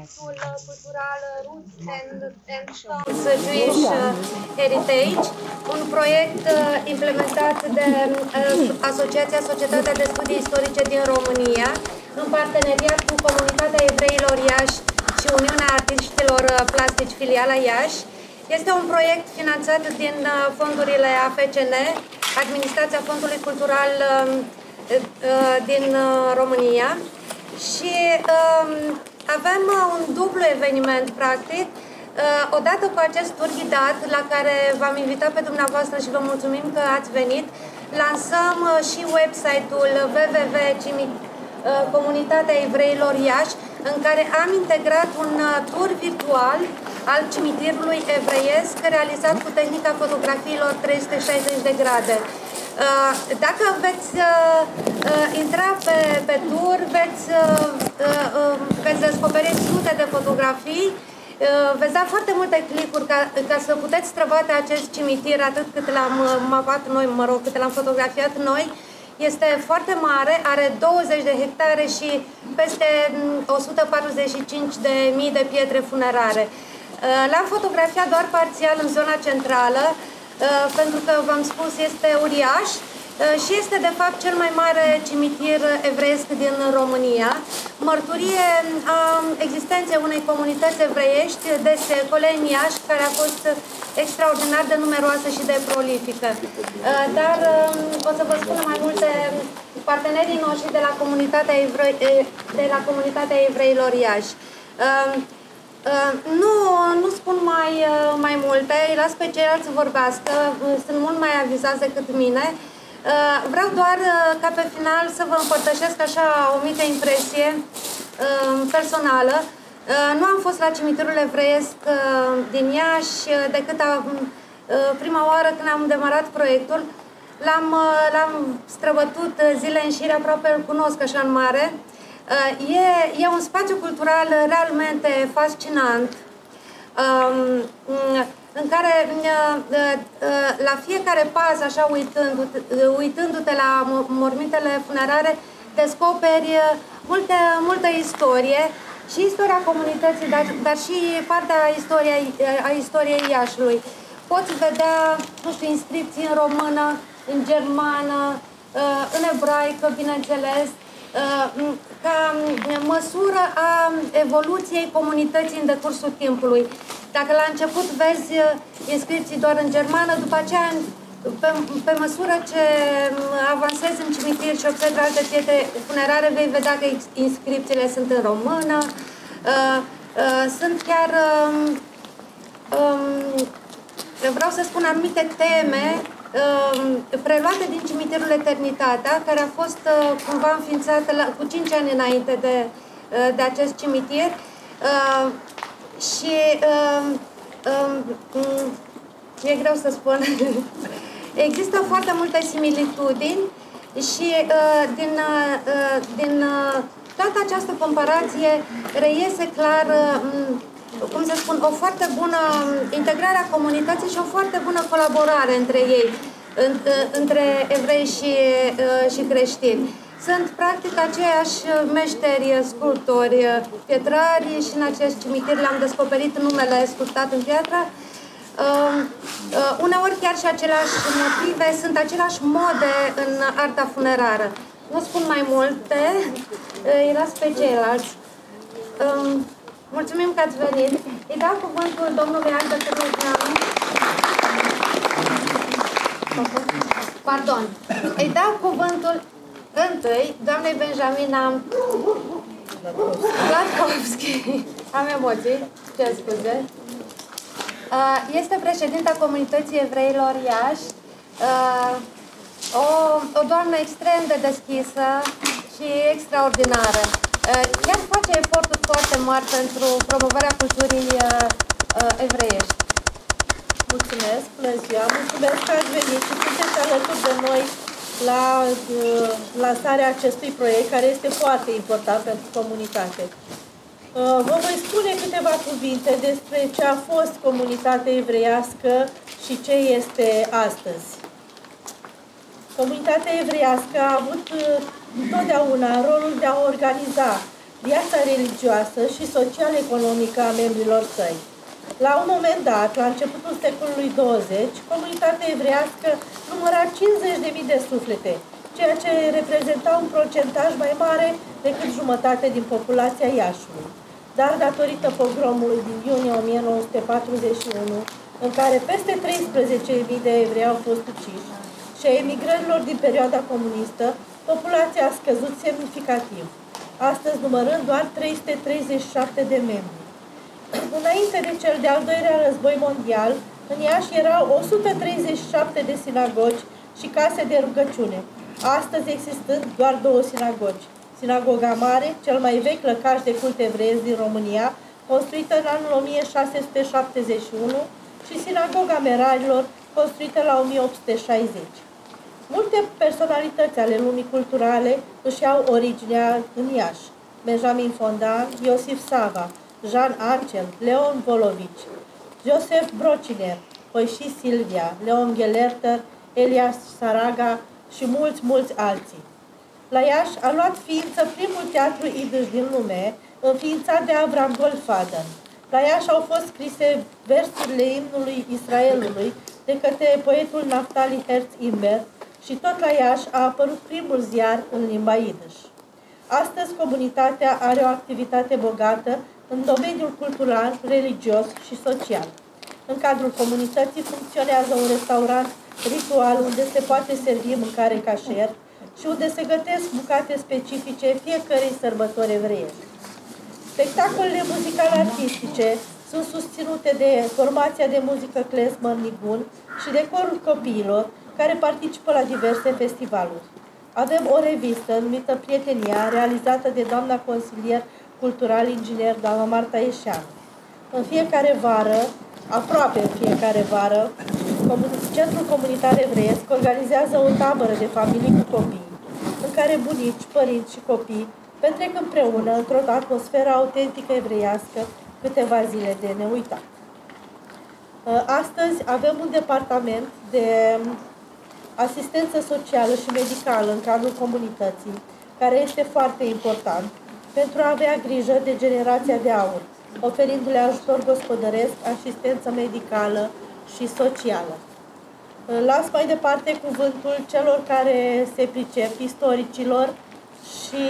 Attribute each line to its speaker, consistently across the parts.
Speaker 1: proiectul cultural Roots and Stones Jewish Heritage, un proiect implementat de Asociația Societatea de Studii Istorice din România, în parteneriat cu Comunitatea Evreilor Iași și Uniunea Artiștilor Plastici Filiala Iași. Este un proiect finanțat din fondurile AFCN, Administrația Fondului Cultural din România, și avem un dublu eveniment, practic. Odată cu acest tur ghidat, la care v-am invitat pe dumneavoastră și vă mulțumim că ați venit, lansăm și website-ul www.comunitatea evreilor Iași, în care am integrat un tur virtual al cimitirului evreiesc, realizat cu tehnica fotografiilor 360 de grade. Dacă veți intra pe tur, veți descoperi sute de fotografii, veți da foarte multe clicuri ca să puteți străbate acest cimitir atât cât l-am mapat noi, cât l-am fotografiat noi. Este foarte mare, are 20 de hectare și peste 145.000 de pietre funerare. L-am fotografiat doar parțial în zona centrală, pentru că, v-am spus, este uriaș și este, de fapt, cel mai mare cimitir evreiesc din România, mărturie a existenței unei comunități evreiești de secole în Iași, care a fost extraordinar de numeroasă și de prolifică. Dar o să vă spun mai multe partenerii noștri de la comunitatea evreilor Iași. Nu spun mai multe, îi las pe ceilalți să vorbească, sunt mult mai avizați decât mine. Vreau doar ca pe final să vă împărtășesc așa o mică impresie personală. Nu am fost la cimitirul evreiesc din Iași decât prima oară când am demarat proiectul. L-am străbătut zile în șir, aproape îl cunosc așa în mare. E un spațiu cultural realmente fascinant, în care la fiecare pas, așa uitându-te la mormintele funerare, descoperi multă istorie, și istoria comunității, dar și partea a istoriei Iașului. Poți vedea, nu știu, inscripții în română, în germană, în ebraică, bineînțeles, ca măsură a evoluției comunității în decursul timpului. Dacă la început vezi inscripții doar în germană, după aceea, pe măsură ce avansezi în cimitir și observi alte pietre funerare, vei vedea că inscripțiile sunt în română, sunt chiar, vreau să spun, anumite teme preluate din cimitirul Eternitatea, care a fost cumva înființat cu 5 ani înainte de acest cimitir, și e greu să spun. Există foarte multe similitudini și din toată această comparație reiese clar, cum să spun, o foarte bună integrare a comunității și o foarte bună colaborare între ei, între evrei și creștini. Sunt practic aceiași meșteri, sculptori, pietrari, și în acest cimitir le-am descoperit numele sculptat în piatră. Uneori chiar și aceleași motive, sunt aceleași mode în arta funerară. Nu spun mai multe, îi las pe ceilalți. Mulțumim că ați venit. Îi dau cuvântul domnului Albert Rugneanu. Pardon. Îi dau cuvântul întâi doamnei Benjamina Gladkovski. Am emoții, ce scuze. Este președinta Comunității Evreilor Iași, o doamnă extrem de deschisă și extraordinară. Chiar face eforturi foarte mari pentru promovarea culturii evreiești.
Speaker 2: Mulțumesc, bună ziua! Mulțumesc că ați venit și sunteți alături de noi la lansarea acestui proiect, care este foarte important pentru comunitate. Vă voi spune câteva cuvinte despre ce a fost comunitatea evreiască și ce este astăzi. Comunitatea evreiască a avut întotdeauna rolul de a organiza viața religioasă și social-economică a membrilor săi. La un moment dat, la începutul secolului 20, comunitatea evreiască număra 50.000 de suflete, ceea ce reprezenta un procentaj mai mare decât jumătate din populația Iașului. Dar datorită pogromului din iunie 1941, în care peste 13.000 de evrei au fost uciși, și a emigrărilor din perioada comunistă, populația a scăzut semnificativ, astăzi numărând doar 337 de membri. Înainte de cel de-al doilea război mondial, în Iași erau 137 de sinagogi și case de rugăciune, astăzi existând doar 2 sinagogi. Sinagoga Mare, cel mai vechi lăcaș de cult evreiesc din România, construită în anul 1671, și Sinagoga Merarilor, construită la 1860. Multe personalități ale lumii culturale își au originea în Iași. Benjamin Fondan, Iosif Sava, Jean Ancel, Leon Volovici, Joseph Brociner, Hoishi Silvia, Leon Gelerter, Elias Saraga și mulți alții. La Iași a luat ființă primul teatru idiș din lume, înființat de Avram Goldfaden. La Iași au fost scrise versurile imnului Israelului de către poetul Naftali Herz Imber și tot la Iași a apărut primul ziar în limba idiș. Astăzi, comunitatea are o activitate bogată în domeniul cultural, religios și social. În cadrul comunității funcționează un restaurant ritual unde se poate servi mâncare cașer și unde se gătesc bucate specifice fiecărei sărbători evreiești. Spectacolele muzicale-artistice sunt susținute de formația de muzică Klezmer Nigun și de corul copiilor, care participă la diverse festivaluri. Avem o revistă numită Prietenia, realizată de doamna consilier cultural inginer, doamna Marta Ieșeanu. În fiecare vară, aproape în fiecare vară, Centrul Comunitar Evreiesc organizează o tabără de familii cu copii, în care bunici, părinți și copii petrec împreună într-o atmosferă autentică evreiască câteva zile de neuitat. Astăzi avem un departament de asistență socială și medicală în cadrul comunității, care este foarte important pentru a avea grijă de generația de aur, oferindu-le ajutor gospodăresc, asistență medicală și socială. Las mai departe cuvântul celor care se pricep, istoricilor, și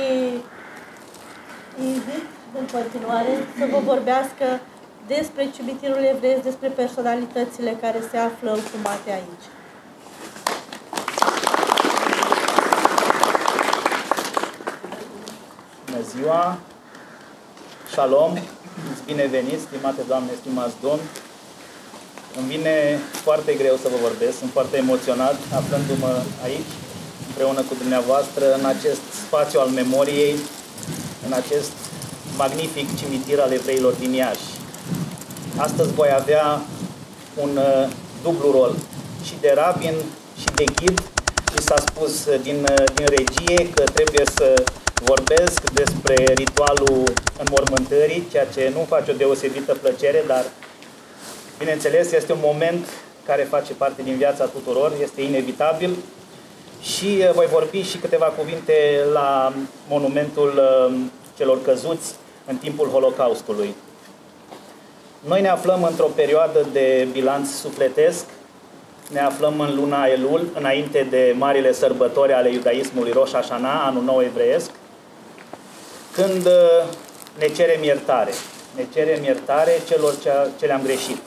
Speaker 2: invit în continuare să vă vorbească despre cimitirul evreiesc, despre personalitățile care se află însumate aici.
Speaker 3: Bună ziua! Shalom! Bine veniți, stimate doamne, stimați domni! Îmi vine foarte greu să vă vorbesc, sunt foarte emoționat aflându-mă aici, împreună cu dumneavoastră, în acest spațiu al memoriei, în acest magnific cimitir al evreilor din Iași. Astăzi voi avea un dublu rol, și de rabin și de ghid. Mi s-a spus din regie că trebuie să vorbesc despre ritualul înmormântării, ceea ce nu face o deosebită plăcere, dar bineînțeles este un moment care face parte din viața tuturor, este inevitabil. Și voi vorbi și câteva cuvinte la monumentul celor căzuți în timpul Holocaustului. Noi ne aflăm într-o perioadă de bilanț sufletesc, ne aflăm în luna Elul, înainte de marile sărbători ale iudaismului Rosh Hashanah, anul nou evreiesc, când ne cerem iertare. Ne cerem iertare celor ce le-am greșit.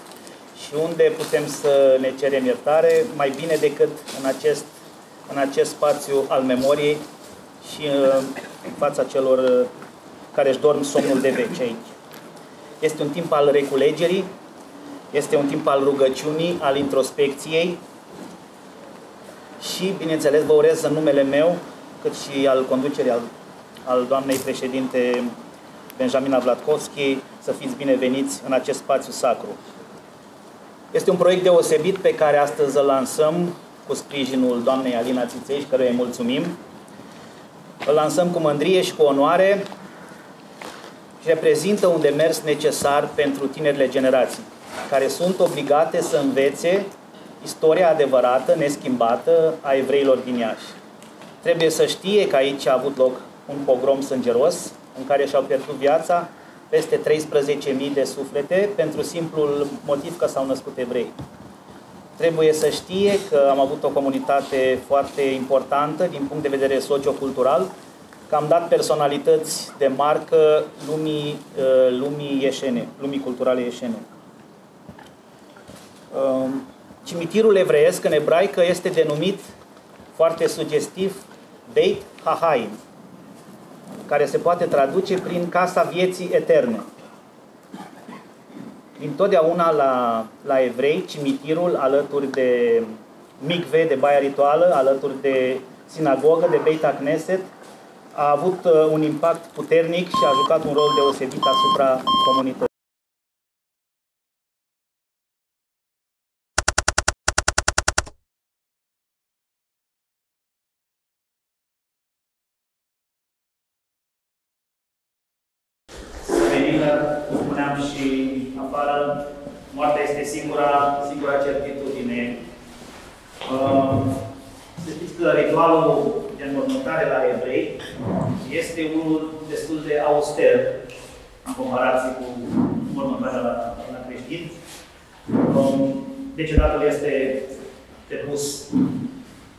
Speaker 3: Și unde putem să ne cerem iertare, mai bine decât în acest spațiu al memoriei și în fața celor care își dorm somnul de veci aici. Este un timp al reculegerii, este un timp al rugăciunii, al introspecției și, bineînțeles, vă urez în numele meu, cât și al conducerii al doamnei președinte Benjamina Vlatkovski, să fiți bineveniți în acest spațiu sacru. Este un proiect deosebit pe care astăzi îl lansăm cu sprijinul doamnei Alina Țiței, căruia îi mulțumim. Îl lansăm cu mândrie și cu onoare și reprezintă un demers necesar pentru tinerile generații, care sunt obligate să învețe istoria adevărată, neschimbată a evreilor din Iași. Trebuie să știe că aici a avut loc un pogrom sângeros, în care și-au pierdut viața peste 13.000 de suflete pentru simplul motiv că s-au născut evrei. Trebuie să știe că am avut o comunitate foarte importantă din punct de vedere sociocultural, că am dat personalități de marcă lumii ieșene, lumii culturale ieșene. Cimitirul evreiesc în ebraică este denumit foarte sugestiv Beit HaHaim, care se poate traduce prin Casa Vieții Eterne. Dintotdeauna la evrei, cimitirul, alături de mikve, de baia rituală, alături de sinagogă, de Beit HaKnesset, a avut un impact puternic și a jucat un rol deosebit asupra comunității. Cum spuneam și afară, moartea este singura certitudine. Să știți că ritualul de înmormântare la evrei este unul destul de auster în comparație cu înmormântarea la creștini. Decedatul este depus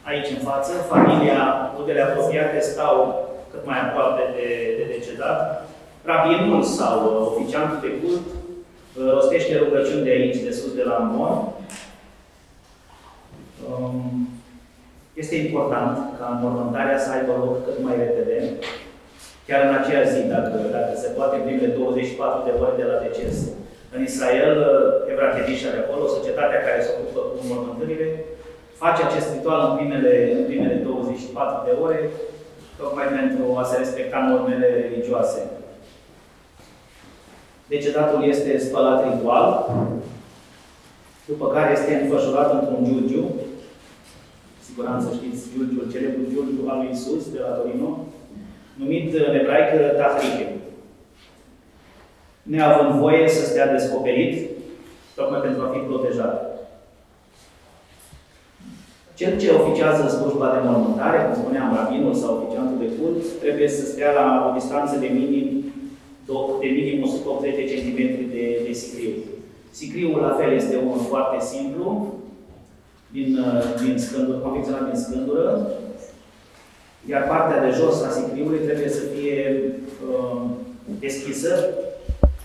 Speaker 3: aici în față, familia, rudele apropiate stau cât mai aproape de decedat. Rabinul sau oficiantul de cult rostește rugăciuni de aici, de sus, de la mor. Este important ca înmormântarea să aibă loc cât mai repede, chiar în aceea zi, dacă se poate, în primele 24 de ore de la deces. În Israel, Evratelișa de acolo, societatea care se ocupă cu înmormântările, face acest ritual în primele 24 de ore, tocmai pentru a se respecta normele religioase. Decedatul este spălat ritual, după care este înfășurat într-un giurgiu. Siguranță știți giurgiul, celebrul giurgiu al lui Iisus de la Torino, numit în ebraică tahrike. Neavând voie să stea descoperit, tocmai pentru a fi protejat. Cel ce oficiază în slujba de înmormântare, cum spuneam, rabinul sau oficiantul de cult, trebuie să stea la o distanță de minim 180 de cm de sicriu. Sicriul, la fel, este unul foarte simplu, confecționat din scândură, iar partea de jos a sicriului trebuie să fie deschisă,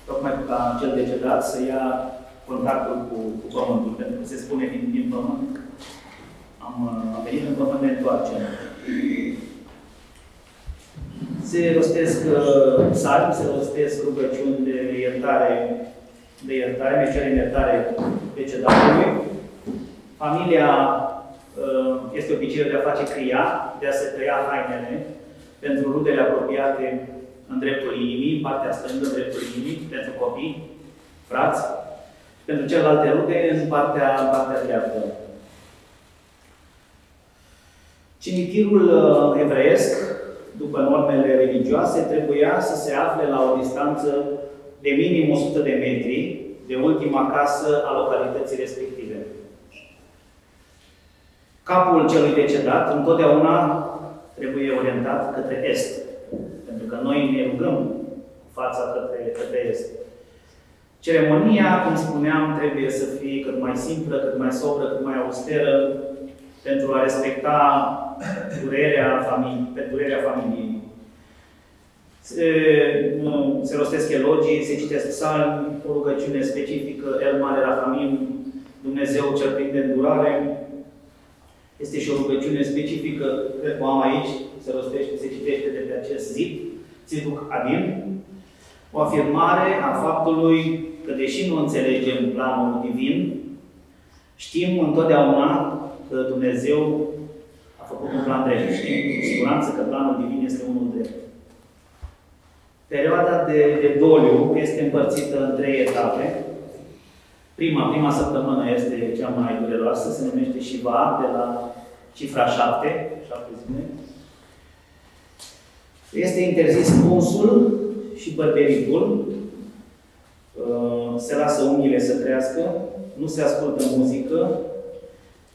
Speaker 3: tocmai ca cel decedat să ia contactul cu pământul, pentru că se spune din pământ, am venit în pământ, ne întoarcem. Se rostesc psalmi, se rostesc rugăciuni de iertare, ne cerem iertare decedatului. Familia este obiceiul de a face cria, de a se tăia hainele pentru rudele apropiate în dreptul inimii, în partea stângă, în dreptul inimii, pentru copii, frați, pentru celelalte rude în partea dreaptă. Cimitirul evreiesc, după normele religioase, trebuia să se afle la o distanță de minim 100 de metri de ultima casă a localității respective. Capul celui decedat întotdeauna trebuie orientat către est, pentru că noi ne rugăm fața către est. Ceremonia, cum spuneam, trebuie să fie cât mai simplă, cât mai sobră, cât mai austeră, pentru a respecta durerea familiei. Se rostesc elogii, se citesc psalmi, o rugăciune specifică, El Mare Rahamim, Dumnezeu cel plin de îndurare. Este și o rugăciune specifică, cred că o am aici, se rostește, se citește de pe acest zid, Tziduk Adin, o afirmare a faptului că, deși nu înțelegem planul divin, știm întotdeauna că Dumnezeu a făcut un plan drept. Știm cu siguranță că planul divin este unul drept. Perioada de doliu este împărțită în 3 etape. Prima săptămână este cea mai dureroasă, se numește Shiva, de la cifra 7 zile. Este interzis punsul și bărberitul. Se lasă unghiile să crească, nu se ascultă muzică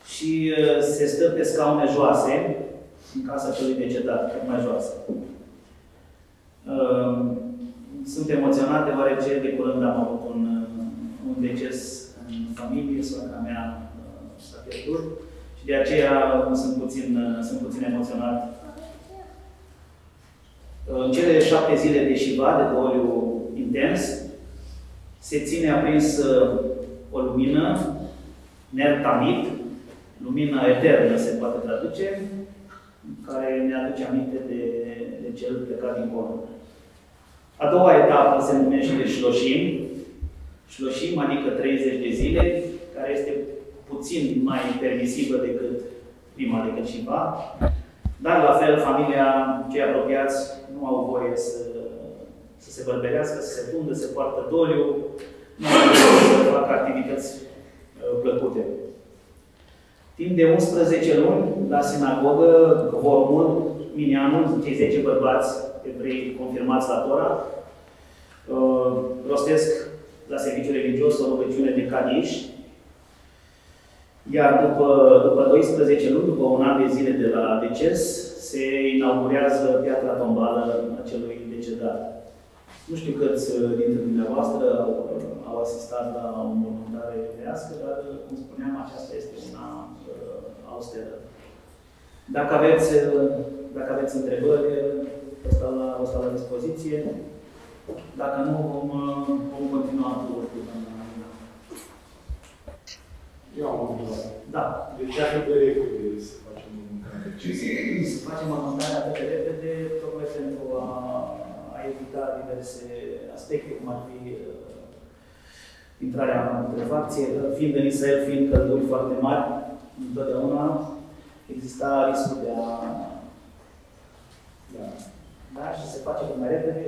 Speaker 3: și se stă pe scaune joase, în casa celui decedat, cât mai joasă. Sunt emoționat deoarece de curând am avut un deces în familie, soacra mea s-a pierdut și de aceea sunt puțin emoționat. În cele 7 zile de Shiva, de doliu intens, se ține aprins o lumină, ner tamid, lumină eternă se poate traduce, care ne aduce aminte de cel plecat dincolo. A doua etapă se numește Shloshim. Shloshim, adică 30 de zile, care este puțin mai permisivă decât prima, decât Shiva. Dar, la fel, familia, cei apropiați, nu au voie să se bărbelească, să se tundă, să poartă doliu, nu au voie să facă activități plăcute. Timp de 11 luni, la sinagogă, Vormul, Minianul, cei 10 bărbați evrei confirmați la Tora, rostesc la serviciu religios o rugăciune de Kadish, iar după 12 luni, după un an de zile de la deces, se inaugurează piatra tombală a celui decedat. Nu știu câți dintre dumneavoastră au asistat la o mormântare evreiască, dar, cum spuneam, aceasta este una austeră. Dacă aveți întrebări, o stau la dispoziție. Dacă nu, vom continua cu doamna.
Speaker 4: Eu am o întrebare.
Speaker 3: Da.
Speaker 4: De ce atât de repede să facem mormântare?
Speaker 3: Să facem mormântarea atât de repede, tocmai pentru a evita diverse aspecte, cum ar fi intrarea în putrefacție. Fiind în Israel, fiind călduri foarte mari, întotdeauna exista riscul de a... Da, și se face cât mai repede.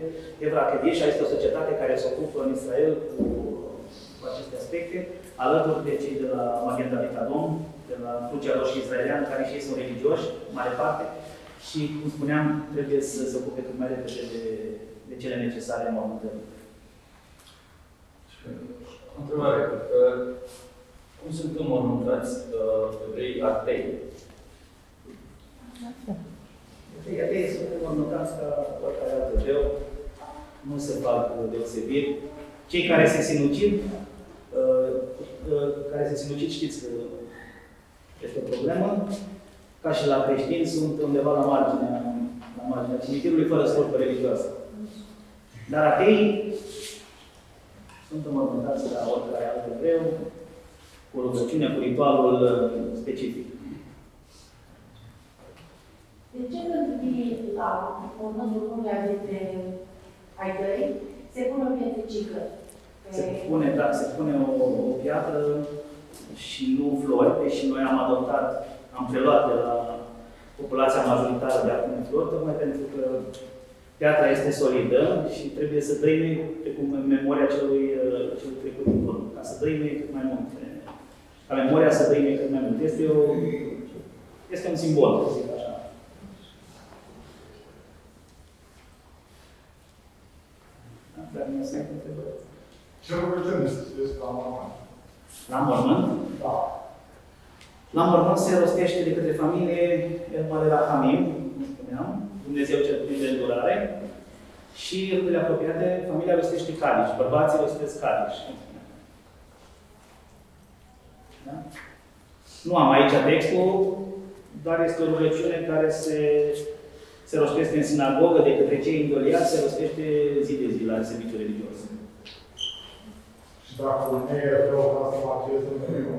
Speaker 3: Evra Kedisha este o societate care se ocupă în Israel cu aceste aspecte, alături de cei de la Magen David Adom, de la Crucea Roșie Israeliană, care și ei sunt religioși, în mare parte, și, cum spuneam, trebuie să se ocupe cât mai repede de cele necesare în mormântării.
Speaker 5: O întrebare. Cum sunt înmormântați evrei atei?
Speaker 3: Ei sunt înmormântați ca oricare alt evreu, nu se fac deosebiri. Cei care se sinucid, știți că este o problemă, ca și la creștini, sunt undeva la marginea cimitirului, fără slujbă religioasă. Dar ateii sunt înmormântați ca oricare alt evreu, cu rugăciune, cu ritualul specific.
Speaker 6: De ce când vii la mormântul unuia dintre ai tăi, se pune o pietricică?
Speaker 3: Se pune o piatră și nu flori, deși noi am preluat de la populația majoritară de a pune flori, tocmai pentru că piatra este solidă și trebuie să trăime precum memoria celui trecut din urmă, ca să trăime cât mai mult. Ca memoria să trăime cât mai mult. Este un simbol, să zic așa.
Speaker 4: Ce rugăciune citesc la mormânt?
Speaker 3: La mormânt?
Speaker 4: Da.
Speaker 3: La mormânt se rostește de către familie El Mare Rahamim, cum spuneam, Dumnezeu cel plin de îndurare, și rândele apropiate, familia rostește Kadish, bărbații rostesc Kadish. Da? Nu am aici textul, dar este o rugăciune care se rostește în sinagogă de către cei îndoliați, se rostește zi de zi la serviciu religios.
Speaker 4: Și dacă un neevreu vrea să magieze un evreu?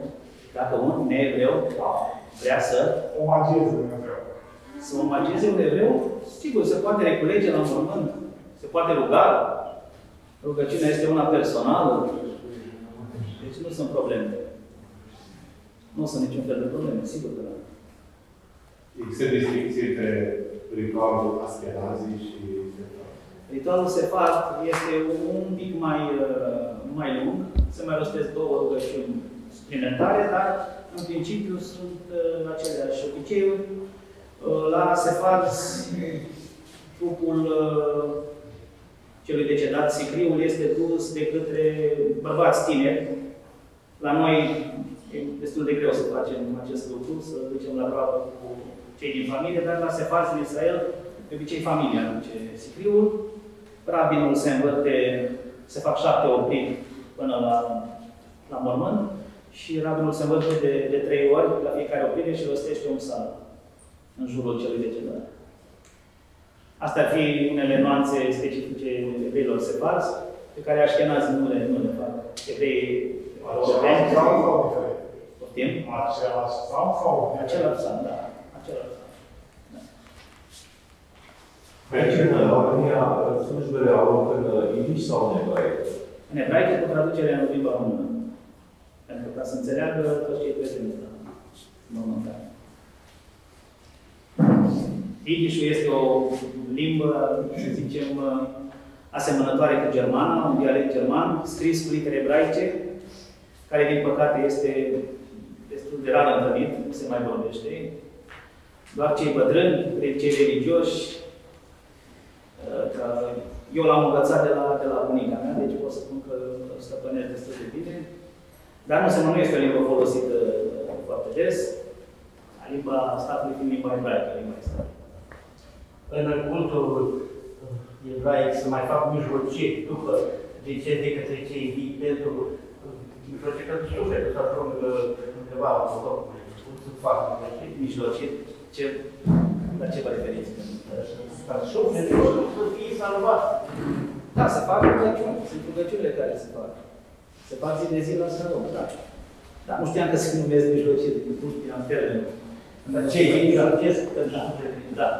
Speaker 3: Dacă un neevreu vrea să
Speaker 4: omagieze un evreu.
Speaker 3: Să omagieze un evreu, sigur, se poate reculege la mormânt, se poate ruga. Rugăciunea este una personală. Deci nu sunt probleme. Nu sunt niciun fel de probleme, sigur că da.
Speaker 4: Există distinție între ritualul askenazii și
Speaker 3: ritualul sefard este un pic mai lung. Se mai rostesc 2 rugăciuni suplimentare, dar în principiu sunt aceleași obiceiuri. La sefard, trupul celui decedat, sicriul, este dus de către bărbați tineri. La noi e destul de greu să facem acest lucru, să ducem la groapă cu cei din familie, dar la sefard în Israel, de obicei familia aduce sicriul Rabinul se învârte, se fac 7 opriri până la mormânt și rabinul se învârte de 3 ori la fiecare oprire și rostește un psalm în jurul celui decedat. Astea ar fi unele nuanțe specifice evreilor sefarzi, pe care așkenazii nu le fac. Evreii
Speaker 4: Același psalm sau diferit?
Speaker 3: Poftim?
Speaker 4: Același psalm sau diferit?
Speaker 3: Același psalm, da. Același psalm. Da.
Speaker 7: Aici, în România, slujbele au loc în idiș sau în ebraică?
Speaker 3: În ebraică cu traducerea în limba română. Pentru ca să înțeleagă toți cei prezenți la mormântare. Idișul este o limbă, să zicem, asemănătoare cu germana, un dialect german, scris cu litere ebraice, care, din păcate, este destul de rar întâlnit, nu se mai vorbește. Doar cei bătrâni, cei religioși, eu l-am învățat de la bunica mea, deci pot să spun că stăpânesc destul de bine. Dar nu este o limbă folosită foarte des. Limba statului fiind limba ebraică, limba statului.
Speaker 8: În cultul ebraic să mai fac mijlociri după decese de către cei vii pentru mijlociri pentru sufletul, să ajung undeva la loc. Cum să fac
Speaker 3: mijlociri? La ce vă referiți?
Speaker 8: Ca sufletul să fie salvat.
Speaker 3: Da, se fac rugăciuni. Sunt rugăciunile care se fac. Se fac zi de zi la sărău, da. Dar nu știam că se numesc mijlociri, nu știam termenul. Dar cei vii mijlocesc pentru sufletul. Da.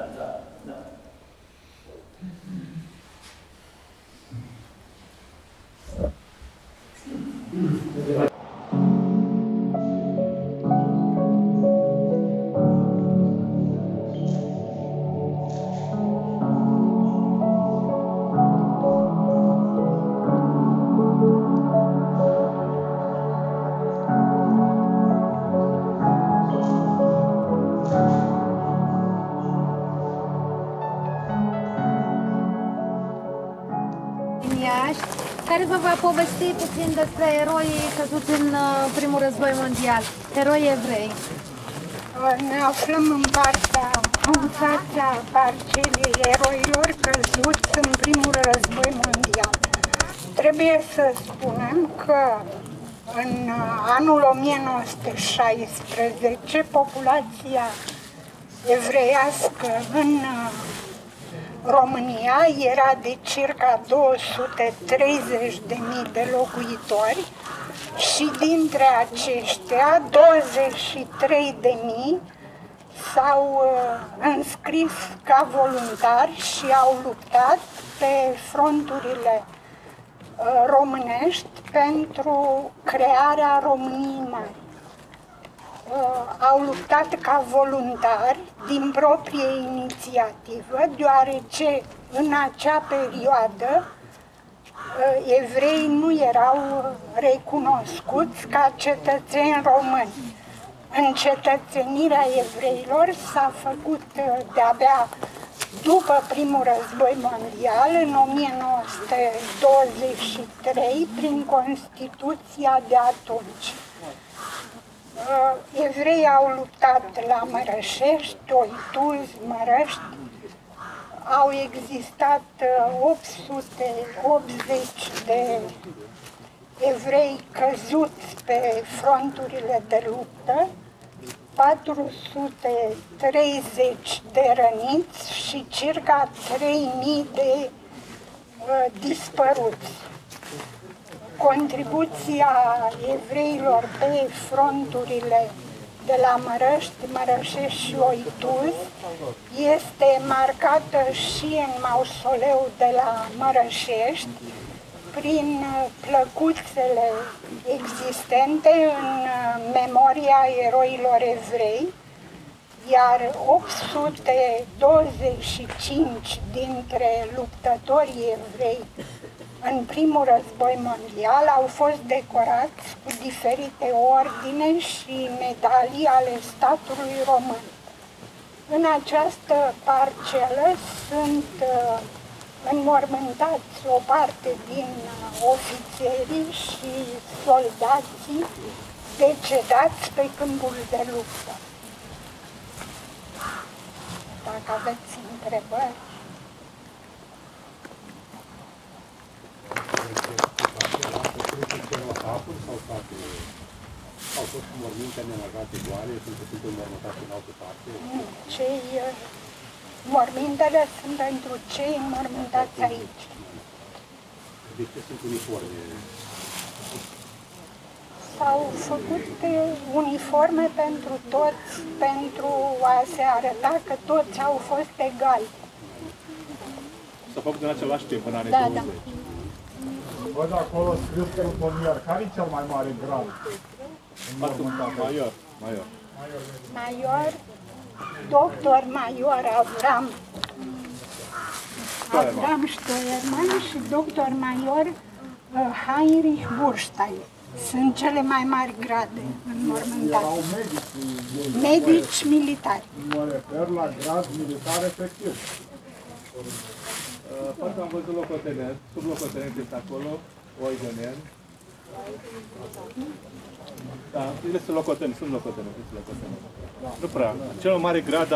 Speaker 1: care vă va povesti puțin despre eroii căzuți în primul război mondial, eroi evrei.
Speaker 9: Ne aflăm în fața parcelei eroilor căzuți în primul război mondial. Trebuie să spunem că în anul 1916 populația evreiască în România era de circa 230.000 de locuitori și dintre aceștia 23.000 s-au înscris ca voluntari și au luptat pe fronturile românești pentru crearea României Mari. Au luptat ca voluntari din proprie inițiativă, deoarece în acea perioadă evreii nu erau recunoscuți ca cetățeni români. Încetățenirea evreilor s-a făcut de-abia după primul război mondial, în 1923, prin Constituția de atunci. Evreii au luptat la Mărășești, Oituz, Mărăști. Au existat 880 de evrei căzuți pe fronturile de luptă, 430 de răniți și circa 3000 de dispăruți. Contribuția evreilor pe fronturile de la Mărăști, Mărășești și Oituz este marcată și în mausoleul de la Mărășești prin plăcuțele existente în memoria eroilor evrei, iar 825 dintre luptătorii evrei în primul război mondial au fost decorați cu diferite ordine și medalii ale statului român. În această parcelă sunt înmormântați o parte din ofițerii și soldații decedați pe câmpul de luptă. Dacă aveți întrebări.
Speaker 4: lăsate, au fost morminte nenăgate goale, pentru că sunt înmormântați în altă parte?
Speaker 9: Mormintele sunt pentru cei înmormântați aici.
Speaker 4: De ce sunt uniforme?
Speaker 9: S-au făcut uniforme pentru toți, pentru a se arăta că toți au fost egali.
Speaker 7: S-a făcut în același timp, în anii 20.
Speaker 9: Da.
Speaker 4: Văd acolo scris plutonier. Care e cel mai mare grad?
Speaker 9: Major, doctor major Avram Stoerman și doctor major Heinrich Burstein. Sunt cele mai mari grade înmormântate.
Speaker 4: Erau
Speaker 9: medici militari.
Speaker 4: Mă refer la grad militar efectiv.
Speaker 7: Parcă am văzut locotenent, sub locotenent este acolo, oigoneni. Da, ele sunt locotenent, Nu prea. Cel mai mare grad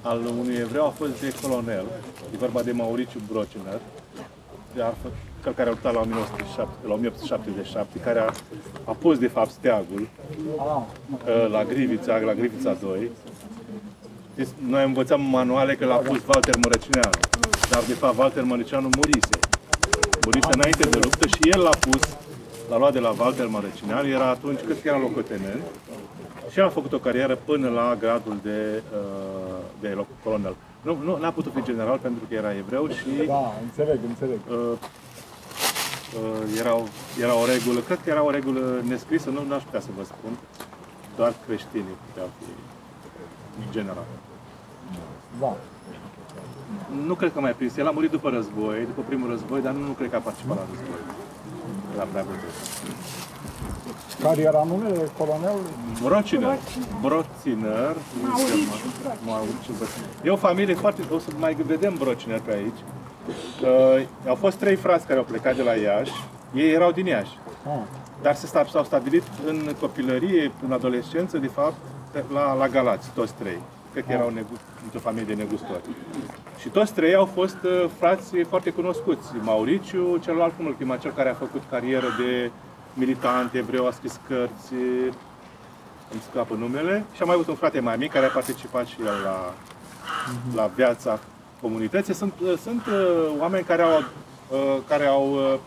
Speaker 7: al unui evreu a fost de colonel. E vorba de Mauriciu Brociner, care a luptat la 1877, care a pus de fapt steagul la Grivița 2. Noi învățăm manuale că l-a pus Walter Mărăcineanu, dar de fapt Walter Mărăcineanu murise înainte de luptă și el l-a pus, l-a luat de la Walter Mărăcineanu, era atunci, cred că era locotenent, și a făcut o carieră până la gradul de colonel. Nu n-a putut fi general pentru că era evreu și...
Speaker 4: Da, înțeleg.
Speaker 7: Era o regulă, cred că era o regulă nescrisă, nu aș putea să vă spun, doar creștinii puteau fi general.
Speaker 4: Da.
Speaker 7: Nu cred că mai prins. El a murit după război, după primul război, dar nu cred că a participat la război. Era prea văzut.
Speaker 4: Care era numele colonelului?
Speaker 7: Brociner. E o familie foarte... O să mai vedem Brociner pe aici. Au fost 3 frați care au plecat de la Iași. Ei erau din Iași. Dar s-au stabilit în copilărie, în adolescență, de fapt, la Galați, toți 3. Cred că erau într-o familie de negustori. Și toți 3 au fost frați foarte cunoscuți. Mauriciu, celălalt cum îl chema, cel care a făcut carieră de militant evreu, a scris cărți, îmi scapă numele. Și am mai avut un frate mai mic care a participat și el la viața comunității. Sunt oameni care au,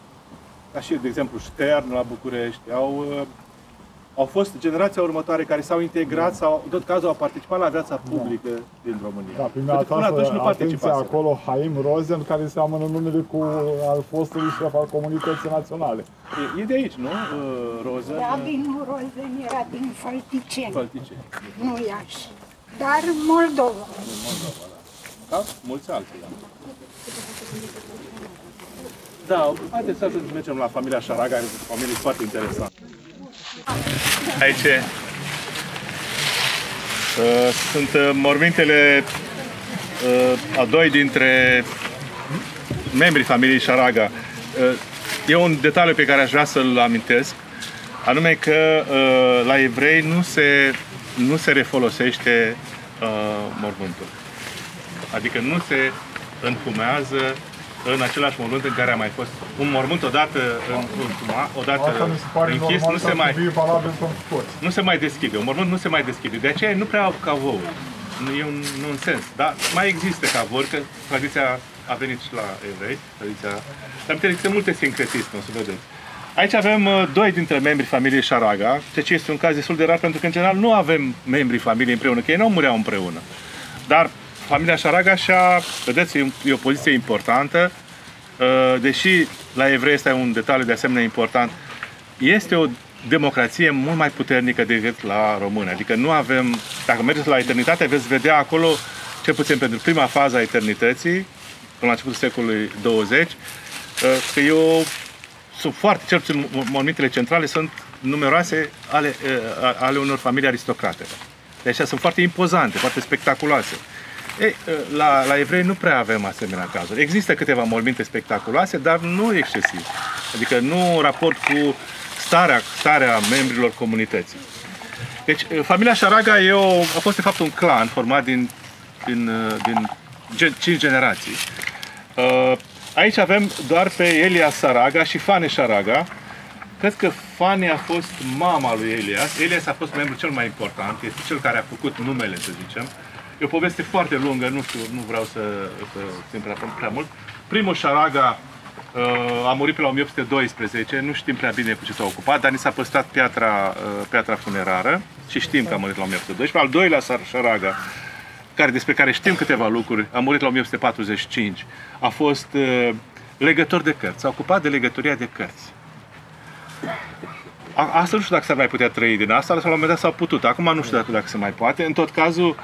Speaker 7: ca și de exemplu Stern la București, au fost generația următoare care s-au integrat sau, în tot cazul, au participat la viața publică din România.
Speaker 4: Da, până atunci atenție acolo Haim Rosen, care seamănă numele cu al fostului șef al comunității naționale.
Speaker 7: E de aici, nu? Rosen?
Speaker 9: Da, nu, Rosen era din Fălticeni. Nu Iași, dar Moldova.
Speaker 7: Ca mulți alții, da. Da, haideți să mergem la familia Șaraga, care este o familie foarte interesantă. Aici sunt mormintele a 2 dintre membrii familiei Șaraga. E un detaliu pe care aș vrea să-l amintesc, anume că la evrei nu se refolosește mormântul. Adică nu se înhumează în același mormânt în care a mai fost un mormânt odată închis, nu se mai deschide. Un mormânt nu se mai deschide. De aceea nu prea au cavouri. E un nonsens. Dar mai există cavouri, că tradiția a venit și la evrei. Dar există multe sincretisme, o să vedeți. Aici avem 2 dintre membrii familiei Șaraga, ceea ce este un caz destul de rar, pentru că în general nu avem membrii familiei împreună, că ei nu mureau împreună. Dar familia Șaraga vedeți, e o poziție importantă, deși la evrei este un detaliu de asemenea important, este o democrație mult mai puternică decât la români. Adică nu avem, dacă mergeți la eternitate, veți vedea acolo, cel puțin pentru prima fază a eternității, până la începutul secolului 20, că sunt foarte, cel puțin mormintele centrale sunt numeroase ale unor familii aristocrate. Deci sunt foarte impozante, foarte spectaculoase. La evrei nu prea avem asemenea cazuri. Există câteva morminte spectaculoase, dar nu excesiv. Adică nu în raport cu starea membrilor comunității. Deci, familia Șaraga a fost de fapt un clan format din 5 generații. Aici avem doar pe Elia Saraga și Fane Șaraga. cred că Fani a fost mama lui Elias. Elias a fost membrul cel mai important, este cel care a făcut numele, să zicem. E o poveste foarte lungă, nu știu, nu vreau să țin prea mult. Primul Șaraga a murit pe la 1812, nu știm prea bine cu ce s-a ocupat, dar ni s-a păstrat piatra funerară și știm că a murit la 1812. Al doilea Șaraga, despre care știm câteva lucruri, a murit la 1845. A fost legător de cărți, s-a ocupat de legătoria de cărți. Asta nu știu dacă s-ar mai putea trăi din asta, la un moment dat s-a putut. Acum nu știu dacă se mai poate. În tot cazul,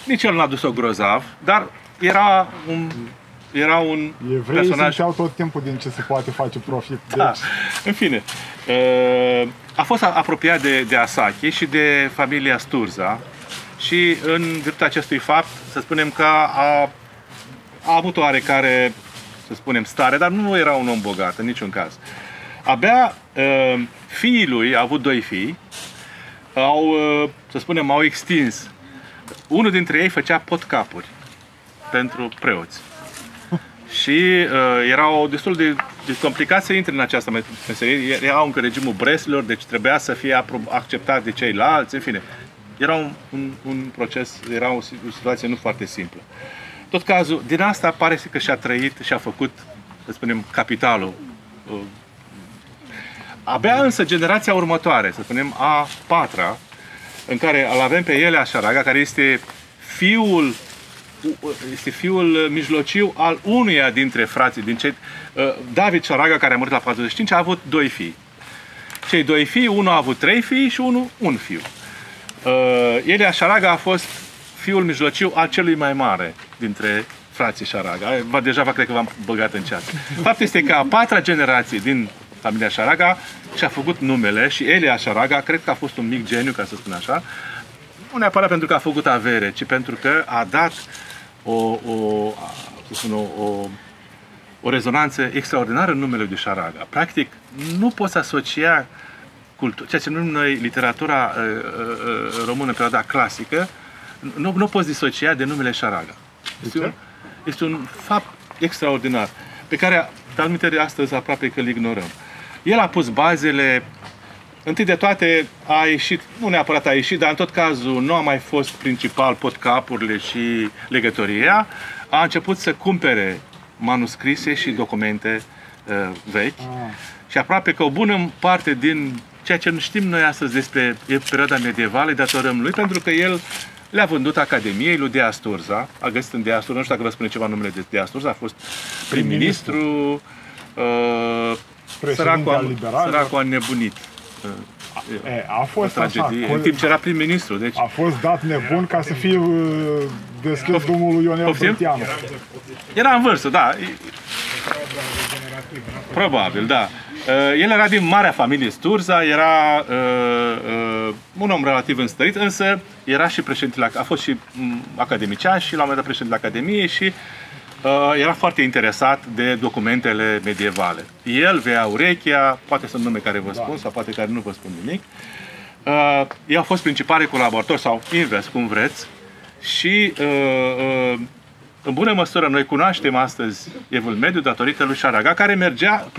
Speaker 7: nici el n-a dus-o grozav, dar era un
Speaker 4: Evreii
Speaker 7: personaj...
Speaker 4: simțeau tot timpul din ce se poate face profit.
Speaker 7: Da.
Speaker 4: Deci...
Speaker 7: În fine, a fost apropiat de Asache și de familia Sturza și în virtutea acestui fapt, să spunem că a avut o oarecare, să spunem, stare, dar nu era un om bogat în niciun caz. Abia fiii lui, a avut 2 fii, să spunem, au extins. Unul dintre ei făcea potcapuri pentru preoți. Și erau destul de complicat să intre în această meserie. Erau încă regimul Breslor, deci trebuia să fie acceptat de ceilalți, în fine. Era un proces, era o situație nu foarte simplă. Tot cazul, din asta pare că și-a trăit și-a făcut, să spunem, capitalul. Abia însă generația următoare, să spunem a 4-a, în care îl avem pe Elias Șaraga, care este fiul mijlociu al unuia dintre frații, David Șaraga, care a murit la 45, a avut 2 fii. Cei 2 fii, unul a avut 3 fii și unul un fiu. Elias Șaraga a fost fiul mijlociu al celui mai mare dintre frații Șaraga. Deja cred că v-am băgat în ceață. Faptul este că a 4-a generație din familia Șaraga și-a făcut numele și Elias Șaraga, cred că a fost un mic geniu, ca să spun așa, nu neapărat pentru că a făcut avere, ci pentru că a dat o rezonanță extraordinară în numele lui Șaraga. Practic, nu poți asocia ceea ce numim noi literatura română în perioada clasică, nu poți disocia de numele Șaraga. Este un fapt extraordinar, pe care, de astăzi, aproape că îl ignorăm. El a pus bazele, întâi de toate a ieșit, nu neapărat a ieșit, dar în tot cazul nu a mai fost principal potcapurile și legătoria, a început să cumpere manuscrise și documente vechi și aproape că o bună parte din ceea ce nu știm noi astăzi despre perioada medievală datorăm lui, pentru că el le-a vândut Academiei lui Dea Sturza, a găsit în Dea Sturza, nu știu dacă vă spune ceva numele de Dea Sturza, a fost prim-ministru, săracul a nebunit.
Speaker 4: A fost
Speaker 7: tragedie, așa, în timp ce era prim-ministru. Deci...
Speaker 4: A fost dat nebun ca să fie deschis drumul lui Ionel Brătianu.
Speaker 7: Era în vârstă, da. Probabil, da. El era din marea familie Sturza, era un om relativ înstărit, însă era și președintele, a fost și academician și la un moment dat președintele Academiei și era foarte interesat de documentele medievale. El, Vea Urechia, poate sunt nume care vă spun sau poate care nu vă spun nimic. Ei au fost principali colaboratori sau invers, cum vreți. Și în bună măsură noi cunoaștem astăzi Evul Mediu datorită lui Șaraga, care mergea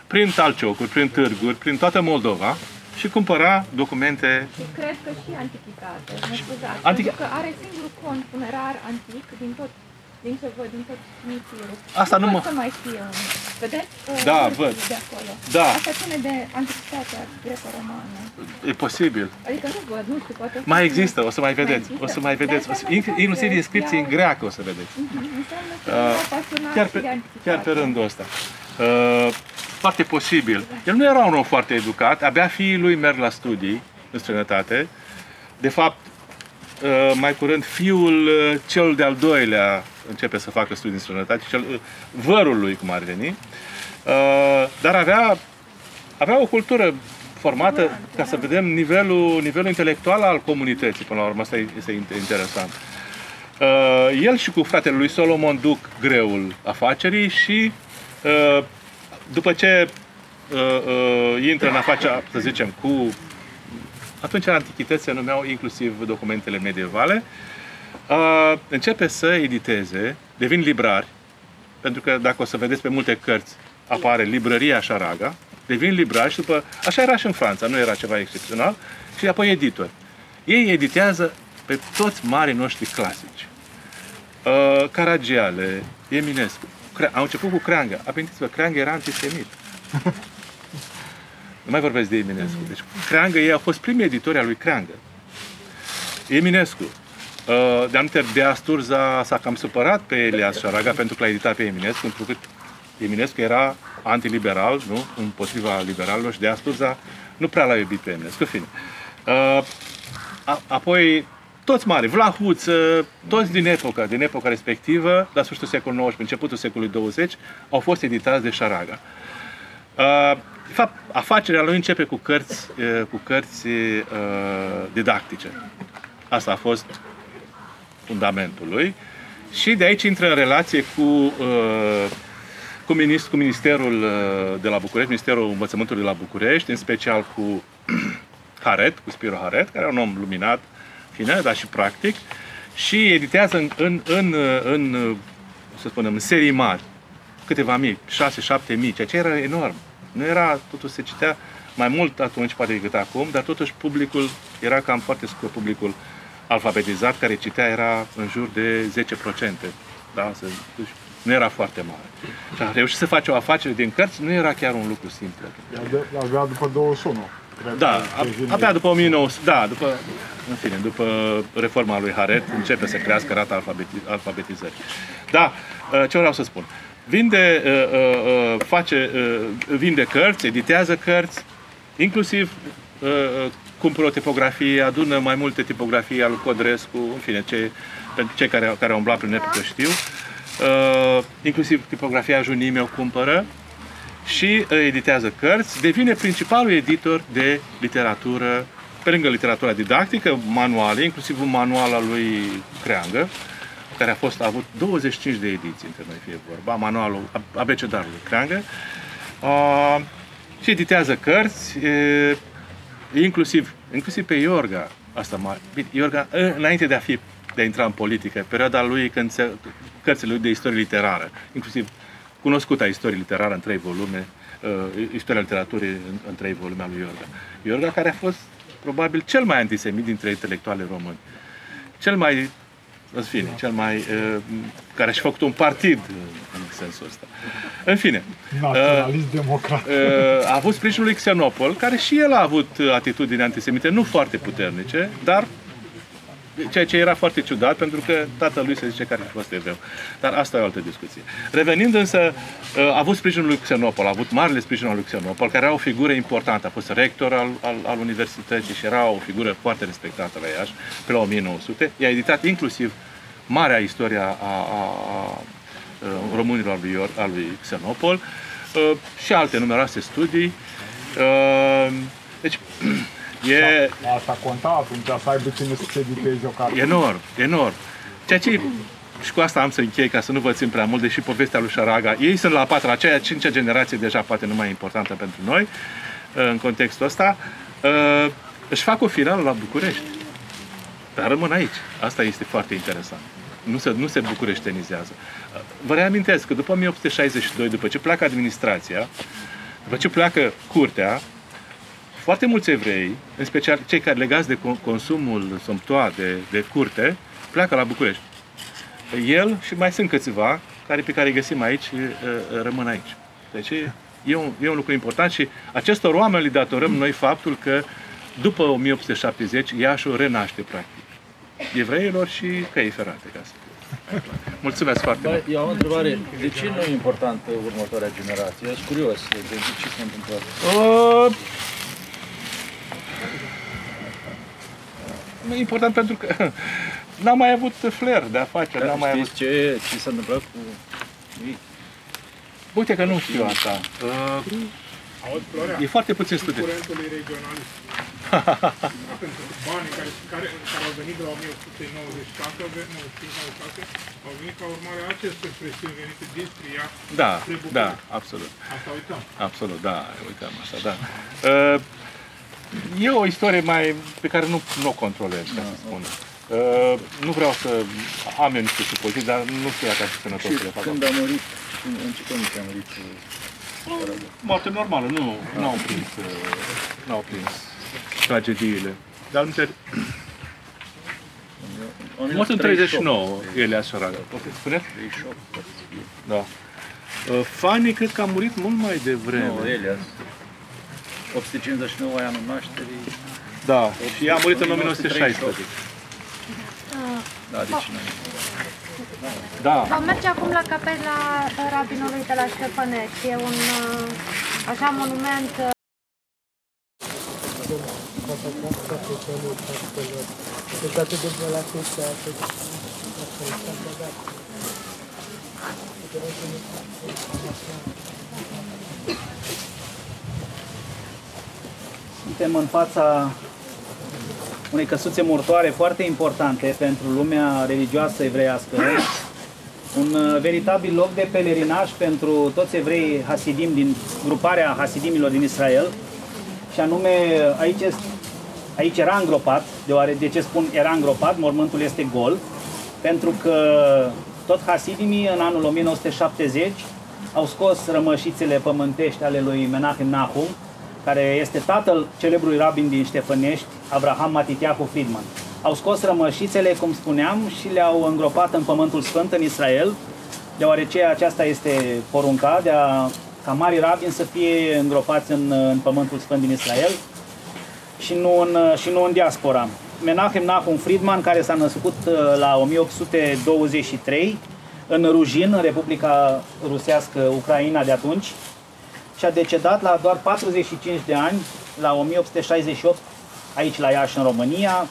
Speaker 7: prin talciocuri, prin târguri, prin toată Moldova și cumpăra documente.
Speaker 10: Și cred că și antichitate, mă scuzați, pentru că are singurul cont funerar antic din tot cimitirul.
Speaker 7: Asta nu mă...
Speaker 10: să mai fie un... Vedeți?
Speaker 7: Da, văd.
Speaker 10: De acolo.
Speaker 7: Da.
Speaker 10: Asta ține de antichitatea greco-romană.
Speaker 7: E posibil.
Speaker 10: Adică nu văd, nu știu, poate...
Speaker 7: Mai există, o să mai vedeți. O să mai vedeți. Inclusiv inscripții în greacă o să vedeți. Chiar pe rândul ăsta. Foarte posibil. El nu era un om foarte educat, abia fiii lui merg la studii în străinătate. De fapt, mai curând, fiul cel de-al doilea începe să facă studii în străinătate, vărul lui, cum ar veni, dar avea o cultură formată, ca să vedem nivelul intelectual al comunității, până la urmă, asta este interesant. El și cu fratele lui Solomon duc greul afacerii și după ce intră în afacere, să zicem, atunci în antichități se numeau inclusiv documentele medievale, începe să editeze, devin librari, pentru că dacă o să vedeți pe multe cărți apare Librăria Șaraga, devin librari și după... Așa era și în Franța, nu era ceva excepțional. Și apoi editori. Ei editează pe toți marii noștri clasici. Caragiale, Eminescu. Au început cu Creangă. Amintiți-vă, Creangă era antisemit. Nu mai vorbesc de Eminescu. Deci Creangă, ei au fost primii editori al lui Creangă. Eminescu. De Asturza s-a cam supărat pe Elias Șaraga pentru că l-a editat pe Eminescu, pentru că Eminescu era antiliberal, nu? Împotriva liberalilor, și de Asturza nu prea l-a iubit pe Eminescu. Fine. Apoi, toți mari, Vlahuță, toți din epoca respectivă, la sfârșitul secolului XIX, începutul secolului 20, au fost editați de Șaraga. De fapt, afacerea lui începe cu cărți didactice. Asta a fost fundamentul lui. Și de aici intră în relație cu Ministerul de la București, Ministerul Învățământului de la București, în special cu Haret, cu Spiro Haret, care e un om luminat, fine, dar și practic, și editează să spunem, în serii mari, câteva mii, 6-7 mii, ceea ce era enorm. Nu era, totuși se citea mai mult atunci, poate decât acum, dar totuși publicul era cam foarte scurt, publicul alfabetizat care citea era în jur de 10%. Da? Deci nu era foarte mare. Și a reușit să face o afacere din cărți, nu era chiar un lucru simplu.
Speaker 4: Abia după 21.
Speaker 7: Da, abia după 1900, da, după reforma lui Haret, începe să crească rata alfabetizării. Da, ce vreau să spun? Vinde cărți, editează cărți, inclusiv cumpără o tipografie, adună mai multe tipografii al lui Codrescu, în fine, cei care au umblat prin epocă știu. Inclusiv tipografia Junime o cumpără și editează cărți, devine principalul editor de literatură, pe lângă literatura didactică, manuale, inclusiv un manual al lui Creangă, care a avut 25 de ediții, între noi fie vorba, manualul abecedarului Creangă, și editează cărți, inclusiv pe Iorga, Iorga, înainte de a intra în politică, perioada lui, cărțile lui de istorie literară, inclusiv cunoscuta istorie literară în 3 volume, istoria literaturii în 3 volume al lui Iorga. Iorga, care a fost probabil cel mai antisemit dintre intelectuali români. Care și-a făcut un partid în sensul ăsta. În fine.
Speaker 4: Naționalist-democrat.
Speaker 7: A avut sprijinul lui Xenopol, care și el a avut atitudini antisemite, nu foarte puternice, dar ceea ce era foarte ciudat, pentru că tatălui se zice că ar fi fost evreu. Dar asta e o altă discuție. Revenind însă, a avut sprijinul lui Xenopol, a avut marele sprijin al lui Xenopol, care era o figură importantă, a fost rector al universității și era o figură foarte respectată la Iași, pe la 1900. I-a editat inclusiv marea istoria a românilor al lui Xenopol și alte numeroase studii. Deci,
Speaker 4: Asta conta atunci, să aibă cine să editeze o carte.
Speaker 7: Enorm. Ceea ce, și cu asta am să închei, ca să nu vă țin prea mult, deși povestea lui Șaraga, ei sunt la 4-a, aceea 5-a generație, deja poate nu mai importantă pentru noi, în contextul ăsta, își fac o finală la București. Dar rămân aici. Asta este foarte interesant. Nu se bucureștenizează. Vă reamintesc că după 1862, după ce pleacă administrația, după ce pleacă curtea, foarte mulți evrei, în special cei care legați de consumul somptuar de curte, pleacă la București. El și mai sunt câțiva pe care îi găsim aici, rămân aici. Deci e un lucru important și acestor oameni le datorăm noi faptul că după 1870 Iașiul renaște practic. Evreilor și căi ferate, ca să mulțumesc foarte mult.
Speaker 11: Eu am o întrebare. De ce nu e importantă următoarea generație? Eu sunt curios de ce se întâmplă.
Speaker 7: Nu e important pentru că n-am mai avut flair de afaceri.
Speaker 11: Știți ce s-a întâmplat cu ei?
Speaker 7: Uite că nu știu asta. E foarte puțin studiat.
Speaker 12: Curentului regionalist. Pentru banii care au venit de la 1896, au venit ca urmare a acestor presiuni venite din Stria.
Speaker 7: Da, absolut.
Speaker 12: Asta uităm.
Speaker 7: Absolut, da, uităm asta, da. E o istorie pe care nu o controlez, ca să spun. Nu vreau să am eu niște supoziții, dar nu știu dacă aș fi sănătos să le fac.
Speaker 11: Când a murit, în ce condiție a murit
Speaker 7: Moarte normală, nu au prins tragediile. Dar mult în 39, Elias Săraga. Spuneți?
Speaker 11: 38.
Speaker 7: Da. Fani cred că a murit mult mai devreme.
Speaker 11: Nu, Elias. 859 anul nașterii.
Speaker 7: Da, și ea a murit în 1916.
Speaker 11: Da, deci nu.
Speaker 7: Da.
Speaker 1: Vom merge acum la capela rabinului de la Ștefănești. E un așa monument.
Speaker 13: Suntem în fața unei căsuțe mortoare foarte importante pentru lumea religioasă evreiască. Un veritabil loc de pelerinaj pentru toți evreii hasidim din gruparea hasidimilor din Israel. Și anume, aici era îngropat, de ce spun era îngropat, mormântul este gol, pentru că tot hasidimii în anul 1970 au scos rămășițele pământești ale lui Menachem Nahum, care este tatăl celebrului rabin din Ștefănești, Avraham Matitiahu Friedman. Au scos rămășițele, cum spuneam, și le-au îngropat în Pământul Sfânt în Israel, deoarece aceasta este porunca ca mari rabini să fie îngropați în Pământul Sfânt din Israel și nu în diaspora. Menachem Nahum Friedman, care s-a născut la 1823 în Rujin, în Republica Rusească, Ucraina de atunci, și a decedat la doar 45 de ani, la 1868, aici la Iași, în România.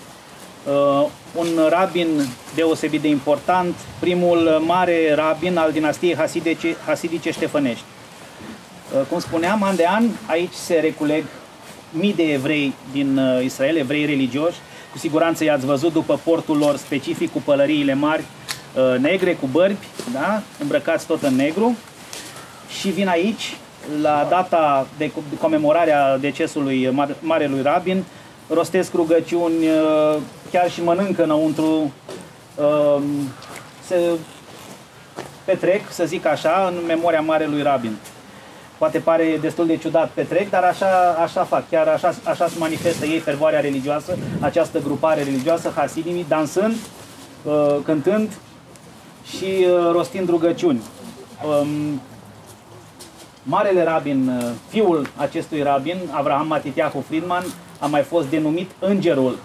Speaker 13: Un rabin deosebit de important, primul mare rabin al dinastiei hasidice Ștefănești. Cum spuneam, an de an, aici se reculeg mii de evrei din Israel, evrei religioși. Cu siguranță i-ați văzut după portul lor specific, cu pălăriile mari, negre, cu bărbi, da? Îmbrăcați tot în negru. Și vin aici, la data de comemorare a decesului Marelui Rabin, rostesc rugăciuni, chiar și mănâncă înăuntru, se petrec, să zic așa, în memoria Marelui Rabin. Poate pare destul de ciudat, petrec, dar așa fac, chiar așa se manifestă ei fervoarea religioasă, această grupare religioasă, hasidimii, dansând, cântând și rostind rugăciuni. Marele rabin, fiul acestui rabin, Avraham Matitiahu Friedman, a mai fost denumit Îngerul.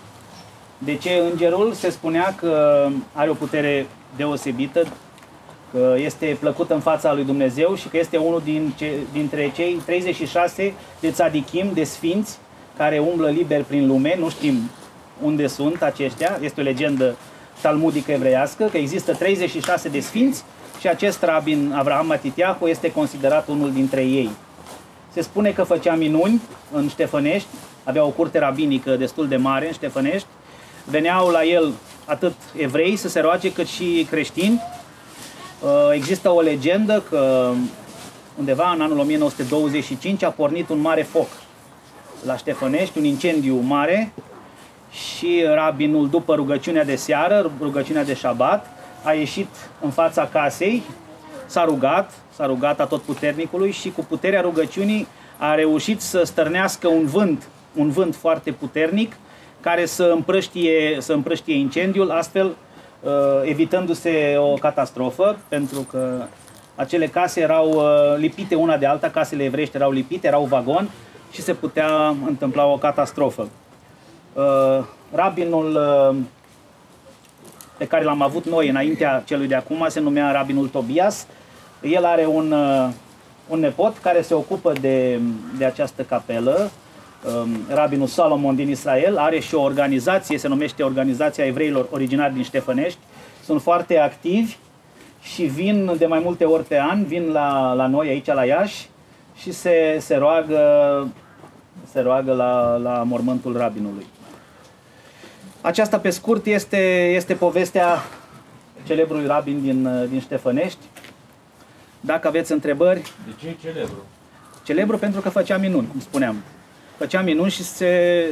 Speaker 13: De ce Îngerul? Se spunea că are o putere deosebită, că este plăcut în fața lui Dumnezeu și că este unul dintre cei 36 de tzadikim, de sfinți, care umblă liber prin lume. Nu știm unde sunt aceștia, este o legendă talmudică evreiască, că există 36 de sfinți și acest rabin, Avraham Matitiahu, este considerat unul dintre ei. Se spune că făcea minuni în Ștefănești, avea o curte rabinică destul de mare în Ștefănești, veneau la el atât evrei să se roage cât și creștini. Există o legendă că undeva în anul 1925 a pornit un mare foc la Ștefănești, un incendiu mare, și rabinul, după rugăciunea de seară, rugăciunea de șabat, a ieșit în fața casei, s-a rugat Atotputernicului și cu puterea rugăciunii a reușit să stârnească un vânt foarte puternic care să împrăștie incendiul, astfel evitându-se o catastrofă, pentru că acele case erau lipite una de alta, casele evreiești erau lipite, erau vagon și se putea întâmpla o catastrofă. Rabinul pe care l-am avut noi înaintea celui de acum se numea rabinul Tobias. El are un nepot care se ocupă de această capelă, rabinul Salomon din Israel. Are și o organizație, se numește Organizația Evreilor Originari din Ștefănești. Sunt foarte activi și vin de mai multe ori pe an, vin la noi aici la Iași și se roagă la mormântul rabinului. Aceasta, pe scurt, este povestea celebrului rabin din Ștefănești. Dacă aveți întrebări...
Speaker 11: De ce e celebru?
Speaker 13: Celebru pentru că făcea minuni, cum spuneam. Făcea minuni și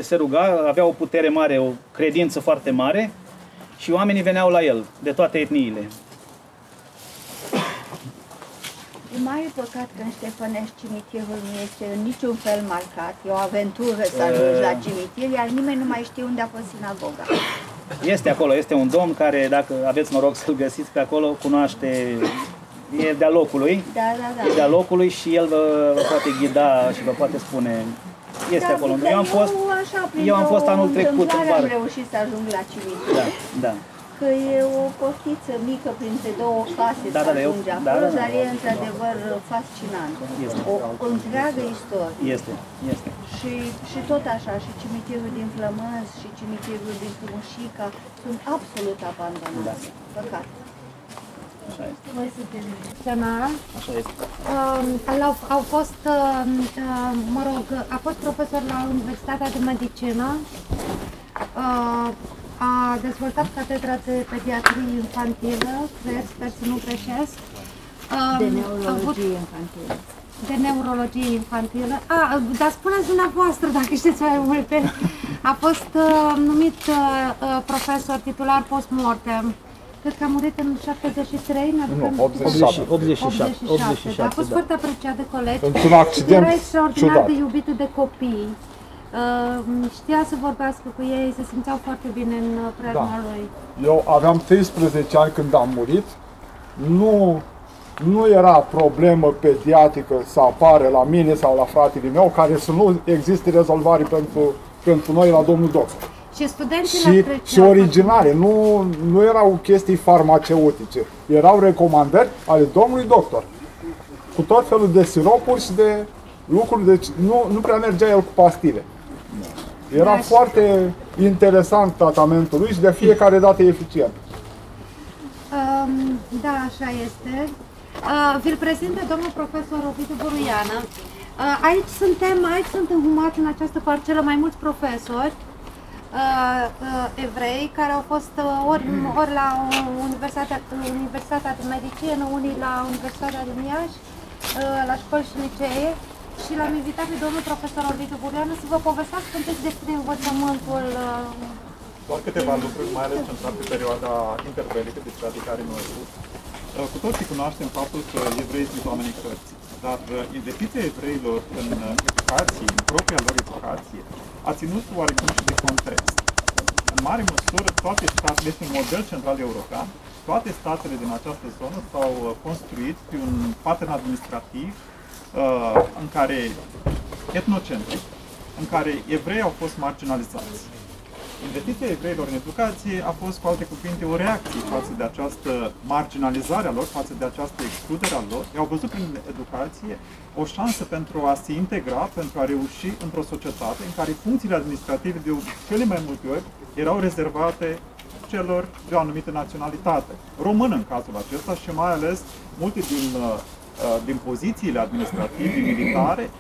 Speaker 13: se ruga, avea o putere mare, o credință foarte mare și oamenii veneau la el, de toate etniile.
Speaker 14: E mare păcat că în Ștefănești cimitirul nu este în niciun fel marcat. E o aventură să ajungi la cimitir, iar nimeni nu mai știe unde a fost sinagoga.
Speaker 13: Este acolo, este un domn care, dacă aveți noroc să-l găsiți pe acolo, cunoaște, e de-a locului.
Speaker 14: Da.
Speaker 13: E de-a locului și el vă poate ghida și vă poate spune. Este acolo. Eu am fost anul trecut în vară.
Speaker 14: Am reușit să ajung la cimitir.
Speaker 13: Da.
Speaker 14: Că e o costiță mică printre două case să ajungi acolo, dar e într-adevăr fascinant. O întreagă istorie.
Speaker 13: Este.
Speaker 14: Și tot așa, și cimitirul din Flămânz și cimitirul din Frumușica sunt absolut abandonate. Păcat.
Speaker 13: Așa este.
Speaker 1: Noi suntem național.
Speaker 13: Așa este.
Speaker 1: Au fost, a fost profesor la Universitatea de Medicină. A dezvoltat catedra de pediatrie infantilă, sper să nu greșesc.
Speaker 14: De neurologie infantilă.
Speaker 1: De neurologie infantilă. Dar spuneți dumneavoastră dacă știți mai multe. A fost numit profesor titular post-mortem. Cred că a murit în 73,
Speaker 4: nu, 87.
Speaker 1: A fost foarte apreciat de colegi.
Speaker 4: Într-un accident
Speaker 1: era extraordinar
Speaker 4: ciudat.
Speaker 1: de iubitul de copii. Știa să vorbească cu ei, se simțeau foarte bine în preajma lui.
Speaker 4: Eu aveam 13 ani când am murit. Nu era problemă pediatrică să apare la mine sau la fratele meu care să nu existe rezolvare pentru noi la domnul doctor.
Speaker 1: Și studenții
Speaker 4: și originale, nu erau chestii farmaceutice, erau recomandări ale domnului doctor. Cu tot felul de siropuri și de lucruri, deci nu prea mergea el cu pastile. Era foarte interesant tratamentul lui și de fiecare dată eficient.
Speaker 1: Da, așa este. Vi-l prezint pe domnul profesor Ovidiu Buruiană. Aici sunt înhumați în această parcelă mai mulți profesori evrei care au fost ori la Universitatea de Medicină, unii la Universitatea din Iași, la școli și licee. Și l-am invitat pe domnul profesor Ovidiu Buruiană să vă povestească un pic despre învățământul.
Speaker 15: Doar câteva lucruri, mai ales centrat pe perioada interbelică, despre care noi avut. Cu toții cunoaștem faptul că evreii sunt oamenii cărții, dar investiția evreilor în educație, în propria lor educație, a ținut oarecum și de context. În mare măsură, toate statele, este un model central european, toate statele din această zonă s-au construit pe un pattern administrativ în care, etnocentric, în care evreii au fost marginalizați. Investiția evreilor în educație a fost, cu alte cuvinte, o reacție față de această marginalizare a lor, față de această excludere a lor. Ei au văzut prin educație o șansă pentru a se integra, pentru a reuși într-o societate în care funcțiile administrative de cele mai multe ori erau rezervate celor de o anumită naționalitate. Român în cazul acesta și mai ales multe din pozițiile administrative, militare,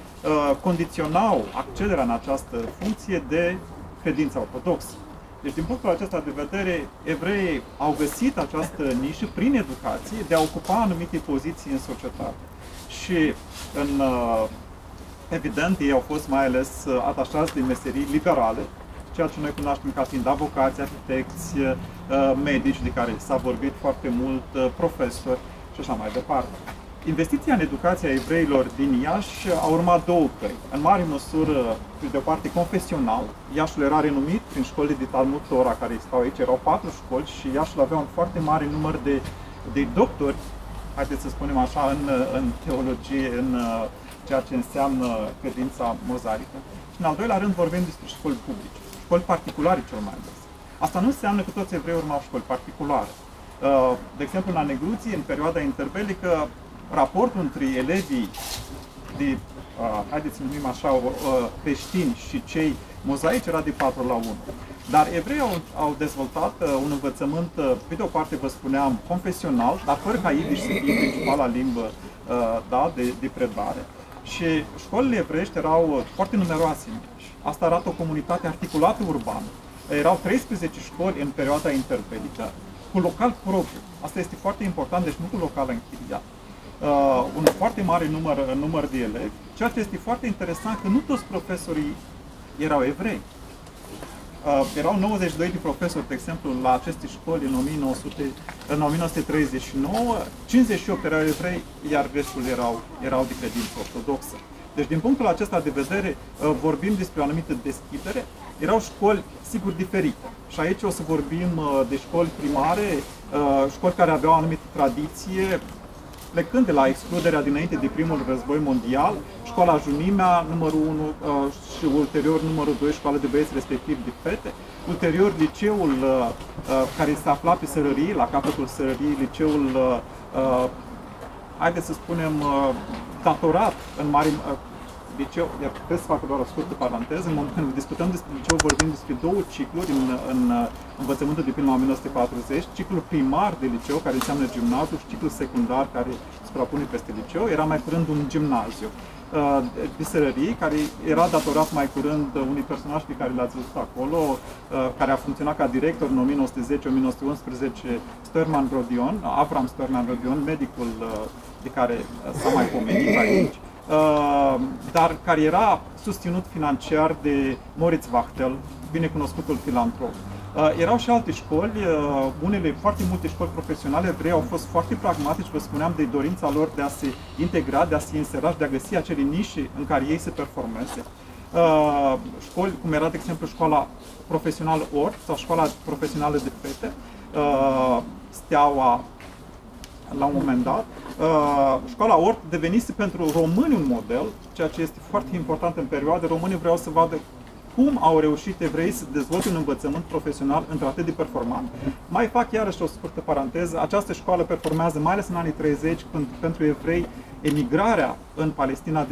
Speaker 15: condiționau accederea în această funcție de credința ortodoxă. Deci, din punctul acesta de vedere, evreii au găsit această nișă prin educație de a ocupa anumite poziții în societate. Și, evident, ei au fost mai ales atașați de meserii liberale, ceea ce noi cunoaștem ca fiind avocați, arhitecți, medici, de care s-a vorbit foarte mult, profesori și așa mai departe. Investiția în educația evreilor din Iași a urmat două căi. În mare măsură, de o parte, confesional. Iașul era renumit prin școlile de Talmud Tora care stau aici, erau 4 școli și Iașul avea un foarte mare număr de doctori, haideți să spunem așa, în teologie, în ceea ce înseamnă credința mozaică. Și în al doilea rând vorbim despre școli publice, școli particulare cel mai ales. Asta nu înseamnă că toți evreii urmau școli particulare. De exemplu, la Negruții, în perioada interbelică, raportul între elevii de, haideți să numim așa, creștini și cei mozaici era de 4 la 1. Dar evreii au dezvoltat un învățământ, pe de o parte vă spuneam, confesional, dar fără ca idiș să fie principala limbă de predare. Și școlile evreiești erau foarte numeroase în Iași. Asta arată o comunitate articulată urbană. Erau 13 școli în perioada interbelică, cu local propriu. Asta este foarte important, deci nu cu local închiriat. Un foarte mare număr de elevi, ceea ce este foarte interesant că nu toți profesorii erau evrei. erau 92 de profesori, de exemplu, la aceste școli în 1939, 58 erau evrei, iar restul erau de credință ortodoxă. Deci, din punctul acesta de vedere, vorbim despre o anumită deschidere. Erau școli, sigur, diferite. Și aici o să vorbim de școli primare, școli care aveau o anumită tradiție, plecând de la excluderea dinainte de primul război mondial, școala Junimea, numărul 1 și ulterior numărul 2, școala de băieți, respectiv de fete. Ulterior, liceul care se afla pe Sărării, la capătul Sărării, liceul, haideți să spunem, datorat în mare liceu, iar trebuie să fac doar o scurtă paranteză, în momentul când discutăm despre liceu, vorbim despre două cicluri în învățământul de până la 1940, ciclul primar de liceu, care înseamnă gimnaziu, și ciclul secundar, care se suprapune peste liceu, era mai curând un gimnaziu de Sărării, care era datorat mai curând unui personaj pe care l-ați văzut acolo, care a funcționat ca director în 1910-1911, Störman Rodion, Avram Störman Rodion, medicul de care s-a mai pomenit aici, dar care era susținut financiar de Moritz Wachtel, binecunoscutul filantrop. Erau și alte școli, foarte multe școli profesionale evrei au fost foarte pragmatici, vă spuneam, de dorința lor de a se integra, de a se insera și de a găsi acele nișe în care ei se performeze. Școli, cum era, de exemplu, școala profesională Ort sau școala profesională de fete, Steaua, la un moment dat. Școala Ort devenise pentru români un model, ceea ce este foarte important în perioadă. Românii vreau să vadă cum au reușit evreii să dezvolte un învățământ profesional într-atât de performant. Mai fac iarăși o scurtă paranteză. Această școală performează, mai ales în anii 30, când pentru evrei emigrarea în Palestina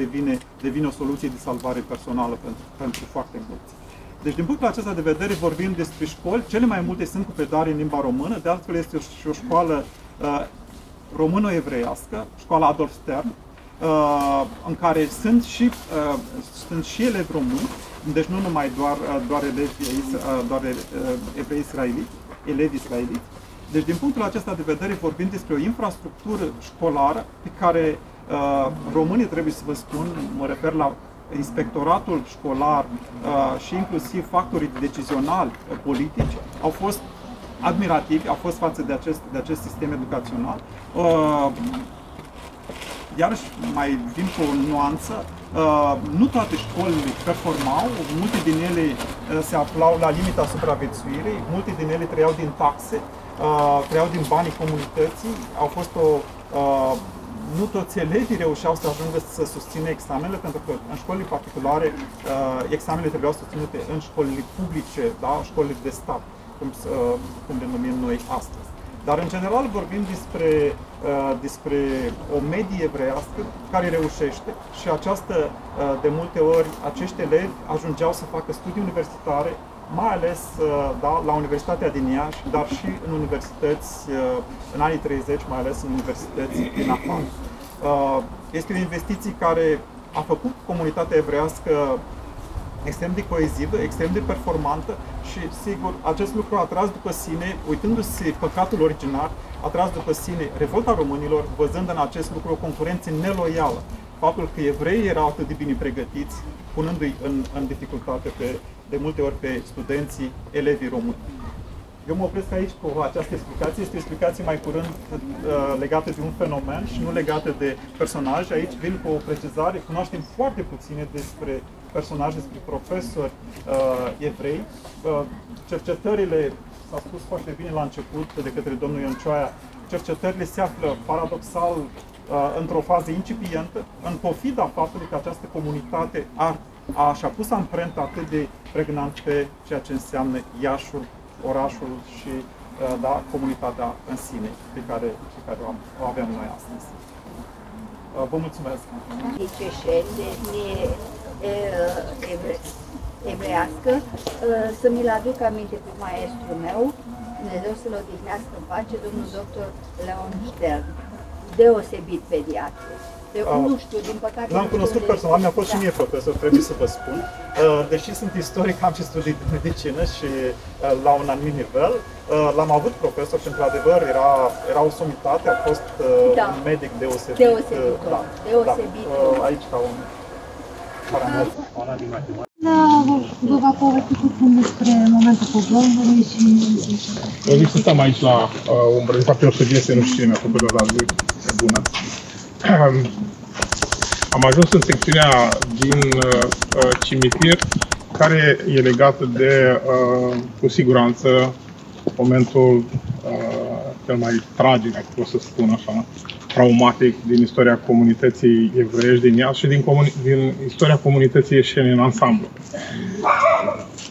Speaker 15: devine o soluție de salvare personală pentru foarte mulți. Deci, din punctul acesta de vedere, vorbim despre școli. Cele mai multe sunt cu predare în limba română, de altfel este și o școală româno-evreiască, școala Adolf Stern, în care sunt și elevi români, deci nu numai doar evrei israeliți, elevi israeliți. Deci, din punctul acesta de vedere, vorbim despre o infrastructură școlară pe care românii, trebuie să vă spun, mă refer la inspectoratul școlar și inclusiv factorii decizionali politici, au fost admirativi, au fost față de acest sistem educațional. Iarăși mai vin cu o nuanță, nu toate școlile performau, multe din ele se aflau la limita supraviețuirii, multe din ele trăiau din taxe, trăiau din banii comunității, au fost nu toți elevii reușeau să ajungă să susțină examenele, pentru că în școlile particulare examenele trebuiau susținute în școlile publice, da? Școlile de stat, cum le numim noi astăzi. Dar în general vorbim despre o medie evreiască care reușește și de multe ori acești elevi ajungeau să facă studii universitare, mai ales la Universitatea din Iași, dar și în universități în anii 30, mai ales în universități din afară. Este o investiție care a făcut comunitatea evreiască extrem de coezivă, extrem de performantă și, sigur, acest lucru a tras după sine, uitându-se păcatul originar, a tras după sine revolta românilor, văzând în acest lucru o concurență neloială. Faptul că evreii erau atât de bine pregătiți, punându-i în dificultate de multe ori pe studenții, elevii români. Eu mă opresc aici cu această explicație. Este o explicație mai curând legată de un fenomen și nu legată de personaje. Aici vin cu o precizare. Cunoaștem foarte puține despre personaje, despre profesori evrei. Cercetările, s-a spus foarte bine la început de către domnul Ioncioaia, cercetările se află paradoxal într-o fază incipientă, în pofida faptului că această comunitate și-a pus amprenta atât de pregnant pe ceea ce înseamnă Iașul, orașul și comunitatea în sine pe care o avem noi astăzi. Vă mulțumesc!
Speaker 14: Evreiască, să mi-l aduc aminte cu maestrul meu, Dumnezeu să-l odihnească în pace, domnul doctor Leon Stern, deosebit pediatru. Nu știu, din păcate...
Speaker 15: L-am cunoscut personal, mi-a fost și mie profesor, trebuie să vă spun. Deși sunt istoric, am și studii de medicină și la un anumit nivel. L-am avut profesor și, într-adevăr, era o somitate, a fost un medic deosebit.
Speaker 14: Deosebit.
Speaker 15: Aici, ca un parametru.
Speaker 16: vă va povesti puțin despre momentul pogromului și...
Speaker 12: Eu zic să stăm aici la umbră. De fapt, eu sugestie, nu știu cine mi-a făcut-o, dar zic, e bună. Am ajuns în secțiunea din cimitir, care e legată de, cu siguranță, momentul cel mai tragic, dacă pot să spun așa, traumatic din istoria comunității evreiești din Iași și din istoria comunității ieșeni în ansamblu.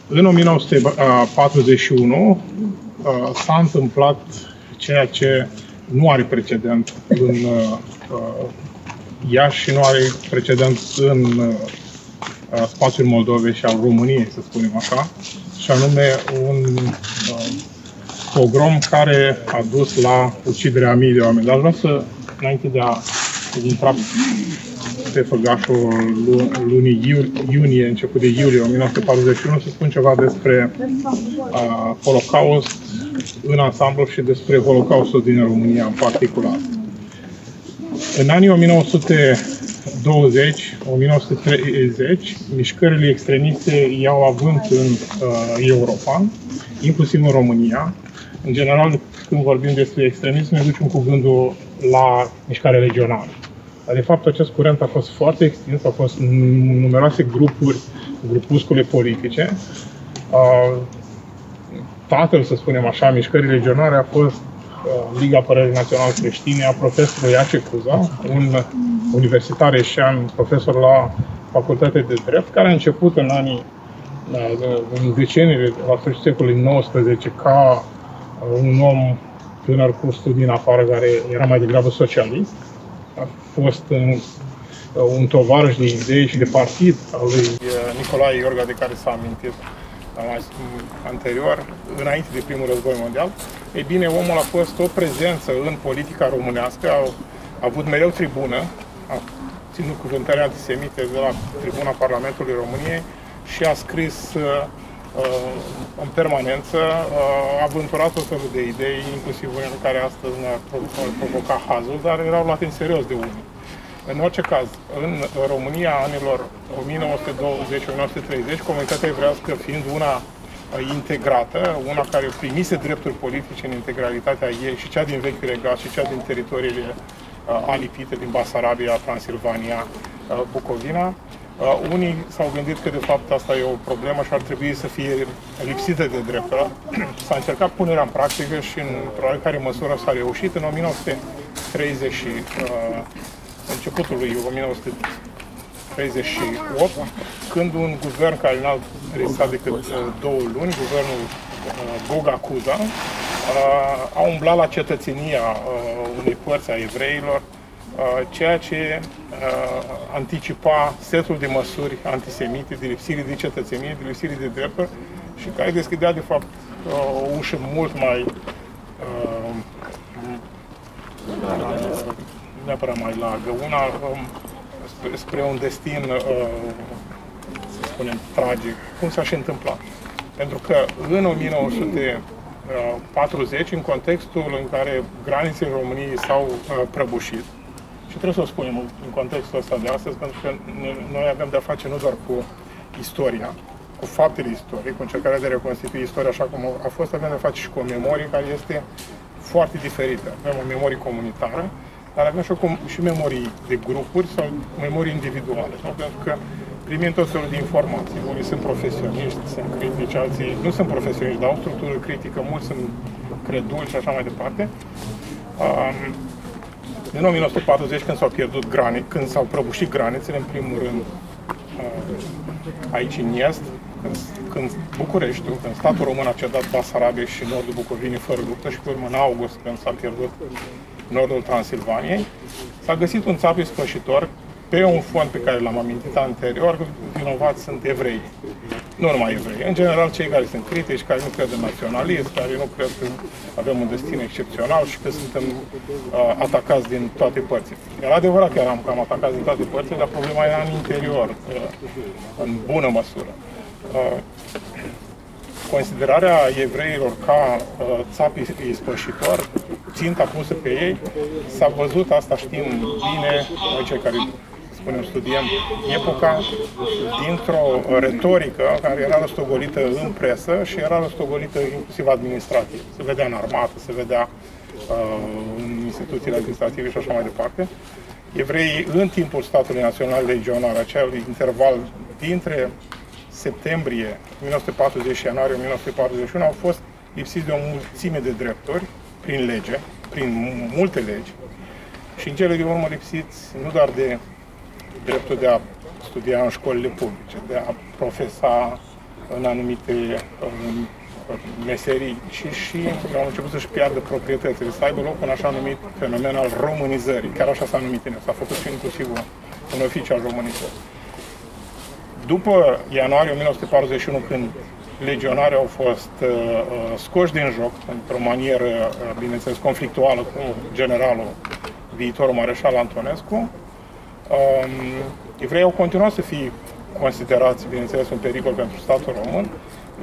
Speaker 12: În 1941 s-a întâmplat ceea ce nu are precedent în Iași și nu are precedent în spațiul Moldovei și al României, să spunem așa, și anume un pogrom care a dus la uciderea a mii de oameni. Dar vreau să, înainte de a intra pe făgașul lunii iunie, început de iulie 1941, să spun ceva despre Holocaust în ansamblu și despre Holocaustul din România în particular. În anii 1920-1930, mișcările extremiste iau avânt în Europa, inclusiv în România. În general, când vorbim despre extremism, ne ducem cu gândul la mișcare regională. Dar, de fapt, acest curent a fost foarte extins, au fost numeroase grupuscule politice. Tatăl, să spunem așa, mișcării regionale a fost Liga Apărării Naționale Creștine a profesorului Iace Cuza, un universitar ieșean, profesor la Facultatea de Drept, care a început în deceniile, la sfârșitul secolului XIX, ca un om tânăr cu studii în afară, care era mai degrabă socialist. A fost un tovarăș de idei și de partid al lui Nicolae Iorga, de care s-a amintit mai anterior, înainte de primul război mondial. Ei bine, omul a fost o prezență în politica românească, a avut mereu tribună, a ținut cuvântări antisemite de la tribuna Parlamentului României și a scris în permanență, a aventurat o felul de idei, inclusiv unele care astăzi ne-a provocat hazul, dar erau luate în serios de unii. În orice caz, în România anilor 1920-1930, comunitatea evrească fiind una integrată, una care primise drepturi politice în integralitatea ei, și cea din vechiul regat și cea din teritoriile alipite din Basarabia, Transilvania, Bucovina, unii s-au gândit că de fapt asta e o problemă și ar trebui să fie lipsită de drepturi. S-a încercat punerea în practică și în oarecare măsură s-a reușit în 1930 și începutul lui 1938, când un guvern care n-a rezistat decât 2 luni, guvernul Goga-Cuza, a umblat la cetățenia unei părți a evreilor, ceea ce anticipa setul de măsuri antisemite, de lipsire de cetățenie, de lipsire de drepturi și care deschidea de fapt o ușă mult mai neapărat mai largă, una spre un destin, să spunem, tragic, cum s-a și întâmplat. Pentru că în 1940, în contextul în care granițele României s-au prăbușit, și trebuie să o spunem în contextul ăsta de astăzi, pentru că noi avem de-a face nu doar cu istoria, cu faptele istoriei, cu încercarea de a reconstitui istoria așa cum a fost, avem de-a face și cu o memorie care este foarte diferită. Avem o memorie comunitară, dar avem și memorii de grupuri sau memorii individuale. Sau? Pentru că primim tot felul de informații. Unii sunt profesioniști, sunt critici, alții nu sunt profesioniști, dar au structură critică, mulți sunt creduli și așa mai departe. În 1940, când s-au prăbușit granițele, în primul rând aici în Est, când Bucureștiul, când statul român a cedat Basarabia și nordul Bucovinii fără luptă și pe urmă în august, când s-a pierdut nordul Transilvaniei, s-a găsit un țap ispășitor pe un fond pe care l-am amintit anterior, vinovați sunt evrei. Nu numai evrei. În general, cei care sunt critici, care nu cred în naționalism, care nu cred că avem un destin excepțional și că suntem atacați din toate părțile. Era adevărat că eram cam atacați din toate părțile, dar problema era în interior, în bună măsură. Considerarea evreilor ca țapi ispășitor, ținta pusă pe ei, s-a văzut, asta știm bine, noi cei care
Speaker 17: spunem, studiem epoca dintr-o retorică care era răstogolită în presă și era răstogolită inclusiv administrativ. Se vedea în armată, se vedea în instituțiile administrative și așa mai departe. Evreii, în timpul statului național regional, acel interval dintre septembrie 1940 și ianuarie 1941, au fost lipsiți de o mulțime de drepturi prin lege, prin multe legi, și în cele din urmă lipsiți nu doar de dreptul de a studia în școlile publice, de a profesa în anumite meserii, ci și au început să-și piardă proprietățile, să aibă loc un așa numit fenomen al românizării, chiar așa s-a numit în el, s-a făcut și inclusiv un oficiu al românizării. După ianuarie 1941, când legionarii au fost scoși din joc, într-o manieră, bineînțeles, conflictuală cu generalul, viitorul mareșal Antonescu, evreii au continuat să fie considerați, bineînțeles, un pericol pentru statul român.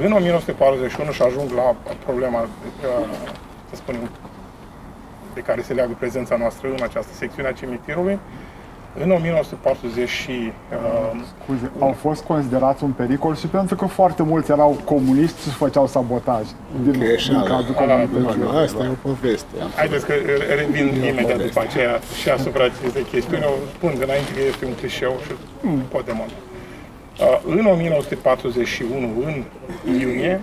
Speaker 17: În 1941 și ajung la problema, să spunem, de care se leagă prezența noastră în această secțiune a cimitirului. În 1940
Speaker 4: au fost considerați un pericol și pentru că foarte mulți erau comuniști și făceau sabotaj din cadrul comunității.
Speaker 18: Asta e o poveste.
Speaker 17: Haideți că revin imediat după aceea și asupra acestei chestiuni. O spun înainte că este un clișeu și pot demona. În 1941, în iunie,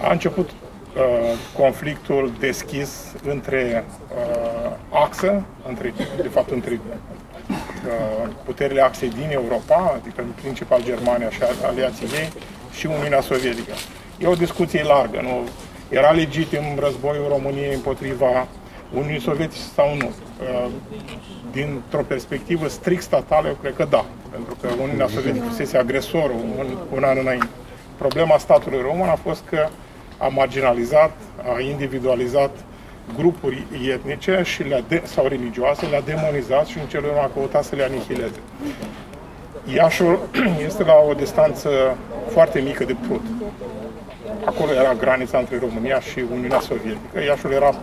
Speaker 17: a început conflictul deschis între axă, de fapt între puterile axei din Europa, adică în principal Germania și aliații ei, și Uniunea Sovietică. E o discuție largă, nu? Era legitim războiul României împotriva Uniunii Sovietice sau nu? Dintr-o perspectivă strict statală, eu cred că da, pentru că Uniunea Sovietică fusese agresorul un an înainte. Problema statului român a fost că a marginalizat, a individualizat grupuri etnice și sau religioase, le-a demonizat și în cele urmă a căutat să le anihileze. Iașul este la o distanță foarte mică de Prut. Acolo era granița între România și Uniunea Sovietică. Iașul era,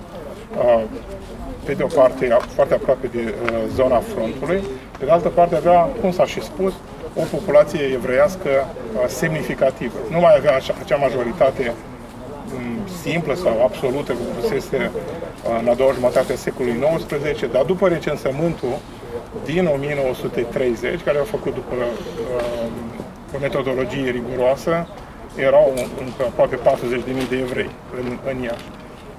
Speaker 17: pe de o parte, foarte aproape de zona frontului, pe de altă parte avea, cum s-a și spus, o populație evreiască semnificativă. Nu mai avea acea majoritate simplă sau absolută, cum fusese în a doua jumătate a secolului XIX, dar după recensământul din 1930, care au făcut după o metodologie riguroasă, erau încă aproape 40.000 de evrei în Iași.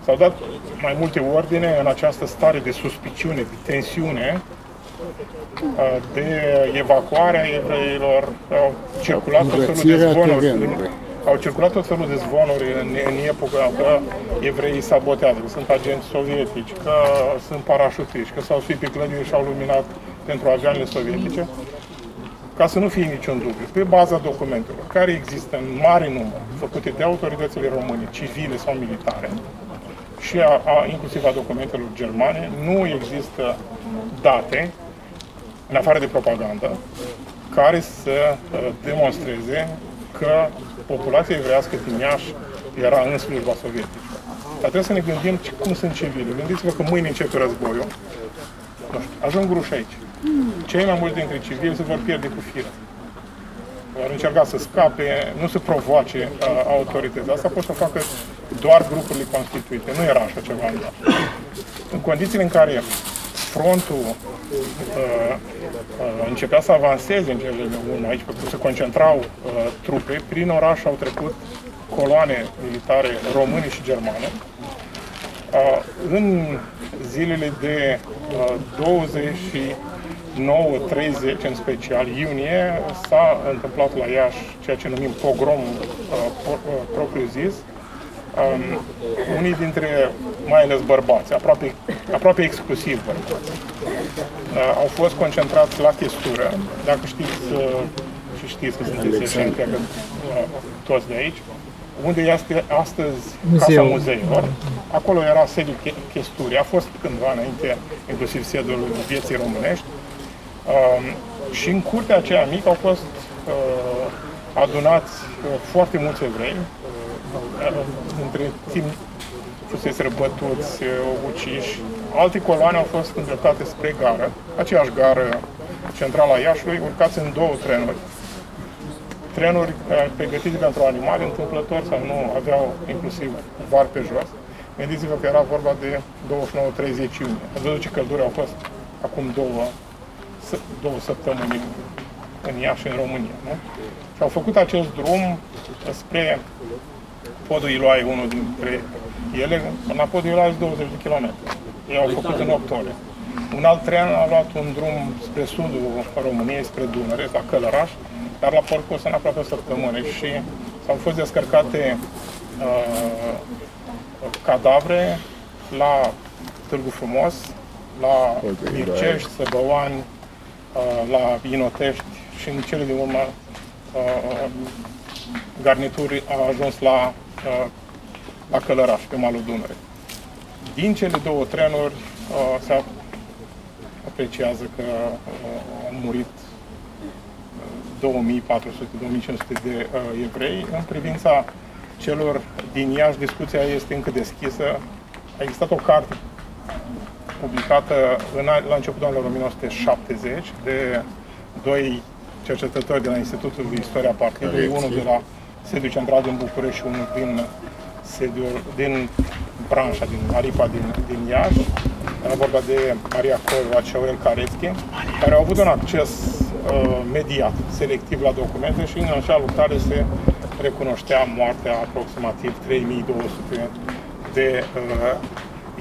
Speaker 17: S-au dat mai multe ordine în această stare de suspiciune, de tensiune, de evacuare a evreilor. Au circulat tot felul de zvonuri. Au circulat tot felul de zvonuri în epoca că evreii sabotează, că sunt agenți sovietici, că sunt parașutiști, că s-au suit pe clădiri și au luminat pentru avioanele sovietice, ca să nu fie niciun dubiu. Pe baza documentelor, care există în mare număr, făcute de autoritățile române, civile sau militare, și inclusiv a documentelor germane, nu există date, în afară de propagandă, care să demonstreze că populația evreiască din Iași era în slujba sovietică. Dar trebuie să ne gândim cum sunt civili. Gândiți-vă că mâine începe războiul. Nu știu, ajung ruși aici. Cei mai mulți dintre civili se vor pierde cu fire. Vor încerca să scape, nu să provoace autoritățile. Asta pot să facă doar grupurile constituite. Nu era așa ceva în Iași. În condițiile în care frontul începea să avanseze în cele de urmă aici, pentru că se concentrau trupe, prin oraș au trecut coloane militare române și germane. În zilele de 29-30, în special iunie, s-a întâmplat la Iași ceea ce numim pogrom propriu-zis. Unii dintre, mai ales bărbați, aproape exclusiv bărbați, au fost concentrați la Chestură. Dacă știți, și știți că sunteți ieșeni, cred că toți de aici, unde este astăzi Casa Muzeilor, acolo era sediul Chesturii, a fost cândva înainte, inclusiv sediul vieții românești, și în curtea aceea mică au fost adunați foarte mulți evrei, între timp fusese răbătuți, uciși. Alte coloane au fost îndreptate spre gară, aceeași gară centrala Iașului, urcați în 2 trenuri. Trenuri pregătite pentru animale, întâmplător sau nu, aveau inclusiv var pe jos. Gândiți-vă că era vorba de 29-30 iunie. Ați văzut ce călduri au fost acum 2 săptămâni în Iași, în România, nu? Și au făcut acest drum spre podul Iloae, unul dintre ele, până la podul Iloae 20 de km. Ei au făcut în 8 ore. Un alt tren a luat un drum spre sudul României, spre Dunăre, la Călăraș, dar la parcurs în aproape o săptămână și s-au fost descărcate cadavre la Târgu Frumos, la Mircești, Săbăoani, la Inotești și în cele din urmă garnituri a ajuns la Călăraș, pe malul Dunăre. Din cele 2 trenuri se apreciază că au murit 2400-2500 de evrei. În privința celor din Iași, discuția este încă deschisă. A existat o carte publicată la începutul anului 1970 de 2 cercetători de la Institutul de Istoria Partidului, unul de la sediul central din București și unul din branșa, din Aripa din Iași. Era vorba de Maria Corva și Aurel Carețchi, care au avut un acces mediat, selectiv la documente și în acea lucrare se recunoștea moartea aproximativ 3200 de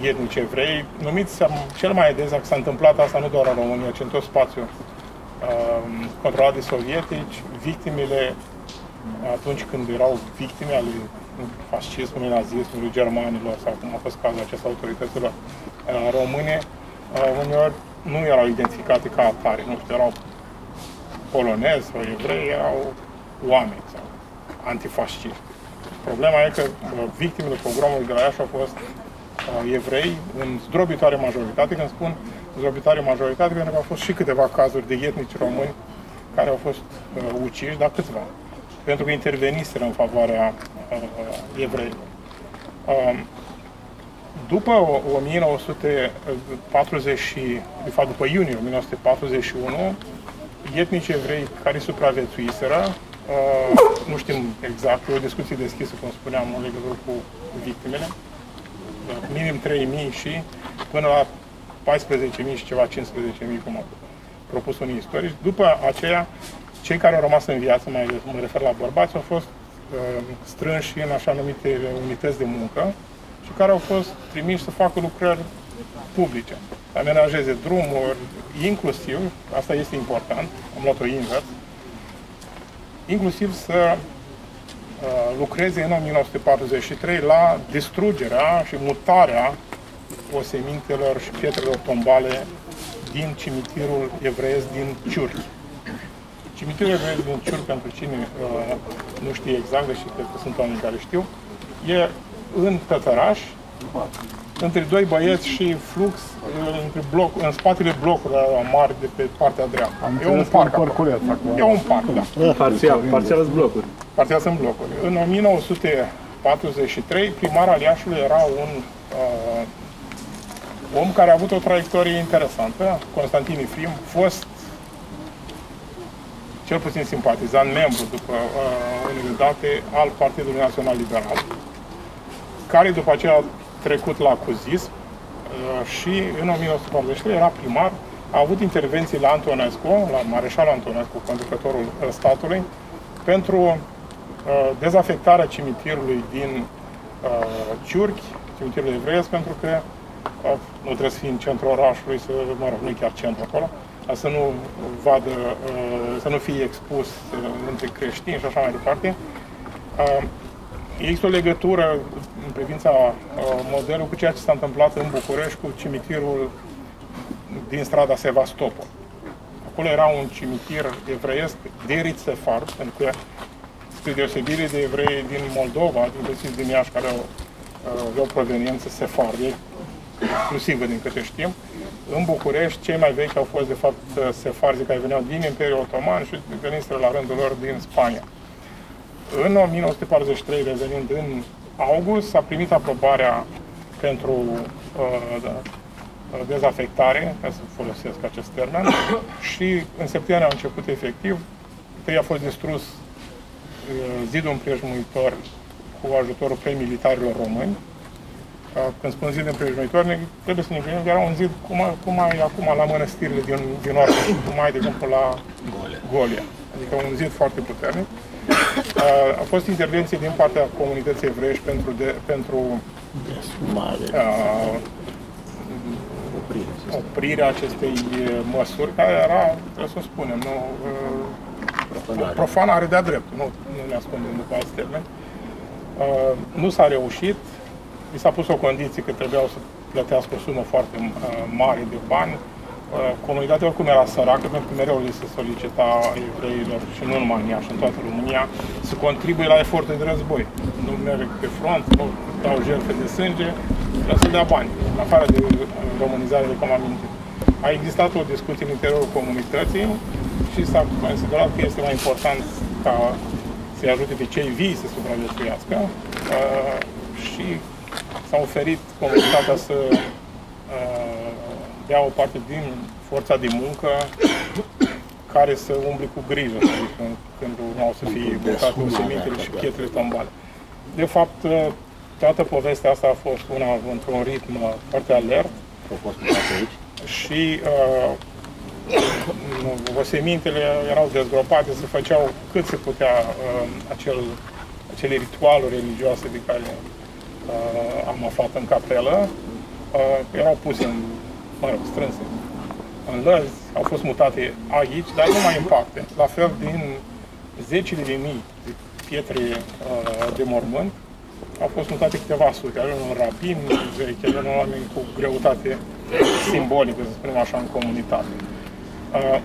Speaker 17: etnici evrei, numiți cel mai adesea că s-a întâmplat asta nu doar în România, ci în tot spațiul controlat de sovietici, victimele atunci când erau victime ale fascismului, nazismului, germanilor sau cum a fost cazul acestor autorităților române, uneori nu erau identificate ca atare, nu știu, erau polonezi sau evrei, erau oameni sau antifasciști. Problema e că victimele pogromului de la Iași au fost evrei în zdrobitoare majoritate, când spun zdrobitoare majoritate, pentru că au fost și câteva cazuri de etnici români care au fost uciși, dar câțiva, pentru că interveniseră în favoarea evreilor. După 1940, de fapt după iunie 1941, etnici evrei care supraviețuiseră, nu știm exact, e o discuție deschisă, cum spuneam, în legătură cu victimele, minim 3.000 și până la 14.000 și ceva, 15.000, cum au propus unii istorici. După aceea, cei care au rămas în viață, mă refer la bărbați, au fost strânși în așa numite unități de muncă și care au fost trimiși să facă lucrări publice, să amenajeze drumuri, inclusiv, asta este important, am luat-o invers, inclusiv să lucreze în 1943 la distrugerea și mutarea osemintelor și pietrelor tombale din cimitirul evreiesc din Ciurchi. Cimitirul evreiesc din Ciurchi, pentru cine nu știe exact, deși cred că sunt oameni care știu, e în Tătăraș, între 2 băieți și Flux, în spatele blocurilor mari de pe partea dreaptă. E un parc acolo. E un parc, da.
Speaker 3: Parțial sunt blocuri.
Speaker 17: Parțial sunt blocuri. În 1943, primar al Iașului era un om care a avut o traiectorie interesantă, Constantin Ifrim, fost cel puțin simpatizant, membru după unele date al Partidului Național Liberal, care după aceea a trecut la cuzism și în 1943 era primar, a avut intervenții la Antonescu, la Mareșalul Antonescu, conducătorul statului, pentru dezafectarea cimitirului din Ciurchi, cimitirul evreiesc, pentru că nu trebuie să fie în centrul orașului, nu chiar centru acolo, să nu vadă, să nu fie expus între creștini și așa mai departe. Există o legătură în privința modelului cu ceea ce s-a întâmplat în București cu cimitirul din strada Sevastopol. Acolo era un cimitir evreiesc de rit sefard, pentru că spre deosebire de evrei din Moldova, inclusiv din Iași, care aveau proveniență sefardie, exclusivă din câte știm, în București cei mai vechi au fost de fapt sefarzi care veneau din Imperiul Otoman și veniseră la rândul lor din Spania. În 1943, revenind în august, s-a primit aprobarea pentru dezafectare, ca să folosesc acest termen, și în septembrie a început efectiv. Întâi a fost distrus zidul împrejmuitor cu ajutorul pre-militarilor români. Când spun zid împrejmuitor, trebuie să ne gândim că era un zid cum ai acum la mănăstirile din Orbeș, cum ai, de exemplu, la Golia. Adică un zid foarte puternic. A fost intervenție din partea comunității evreiești pentru oprirea acestei măsuri, care era, trebuie să o spunem, profanare de-a drept, nu ne ascundem după alți termeni. Nu s-a reușit, i s-a pus o condiție că trebuiau să plătească o sumă foarte mare de bani. Comunitatea oricum era săracă, pentru că mereu li se solicita evreilor, și nu numai în Iași, în toată România, să contribuie la efortul de război. Nu merg pe front, nu dau jertfe de sânge, dar să dea bani, în afară de românizare, de cum am amintit. A existat o discuție în interiorul comunității și s-a considerat că este mai important ca să-i ajute pe cei vii să supraviețuiască și s-a oferit comunitatea să dea o parte din forța de muncă care să umble cu grijă, adică când urmau să fie mutate osemitele și pietrele tombale. De fapt, toată povestea asta a fost una într-un ritm foarte alert și osemintele erau dezgropate, se făceau cât se putea acele ritualuri religioase de care am aflat în capelă, erau puse în, strânse în lăzi, au fost mutate aici, dar nu mai în parte. La fel, din zecile de mii de pietre de mormânt, au fost mutate câteva sute, ale unor rabini, ale unor oameni cu greutate simbolică, să spunem așa, în comunitate.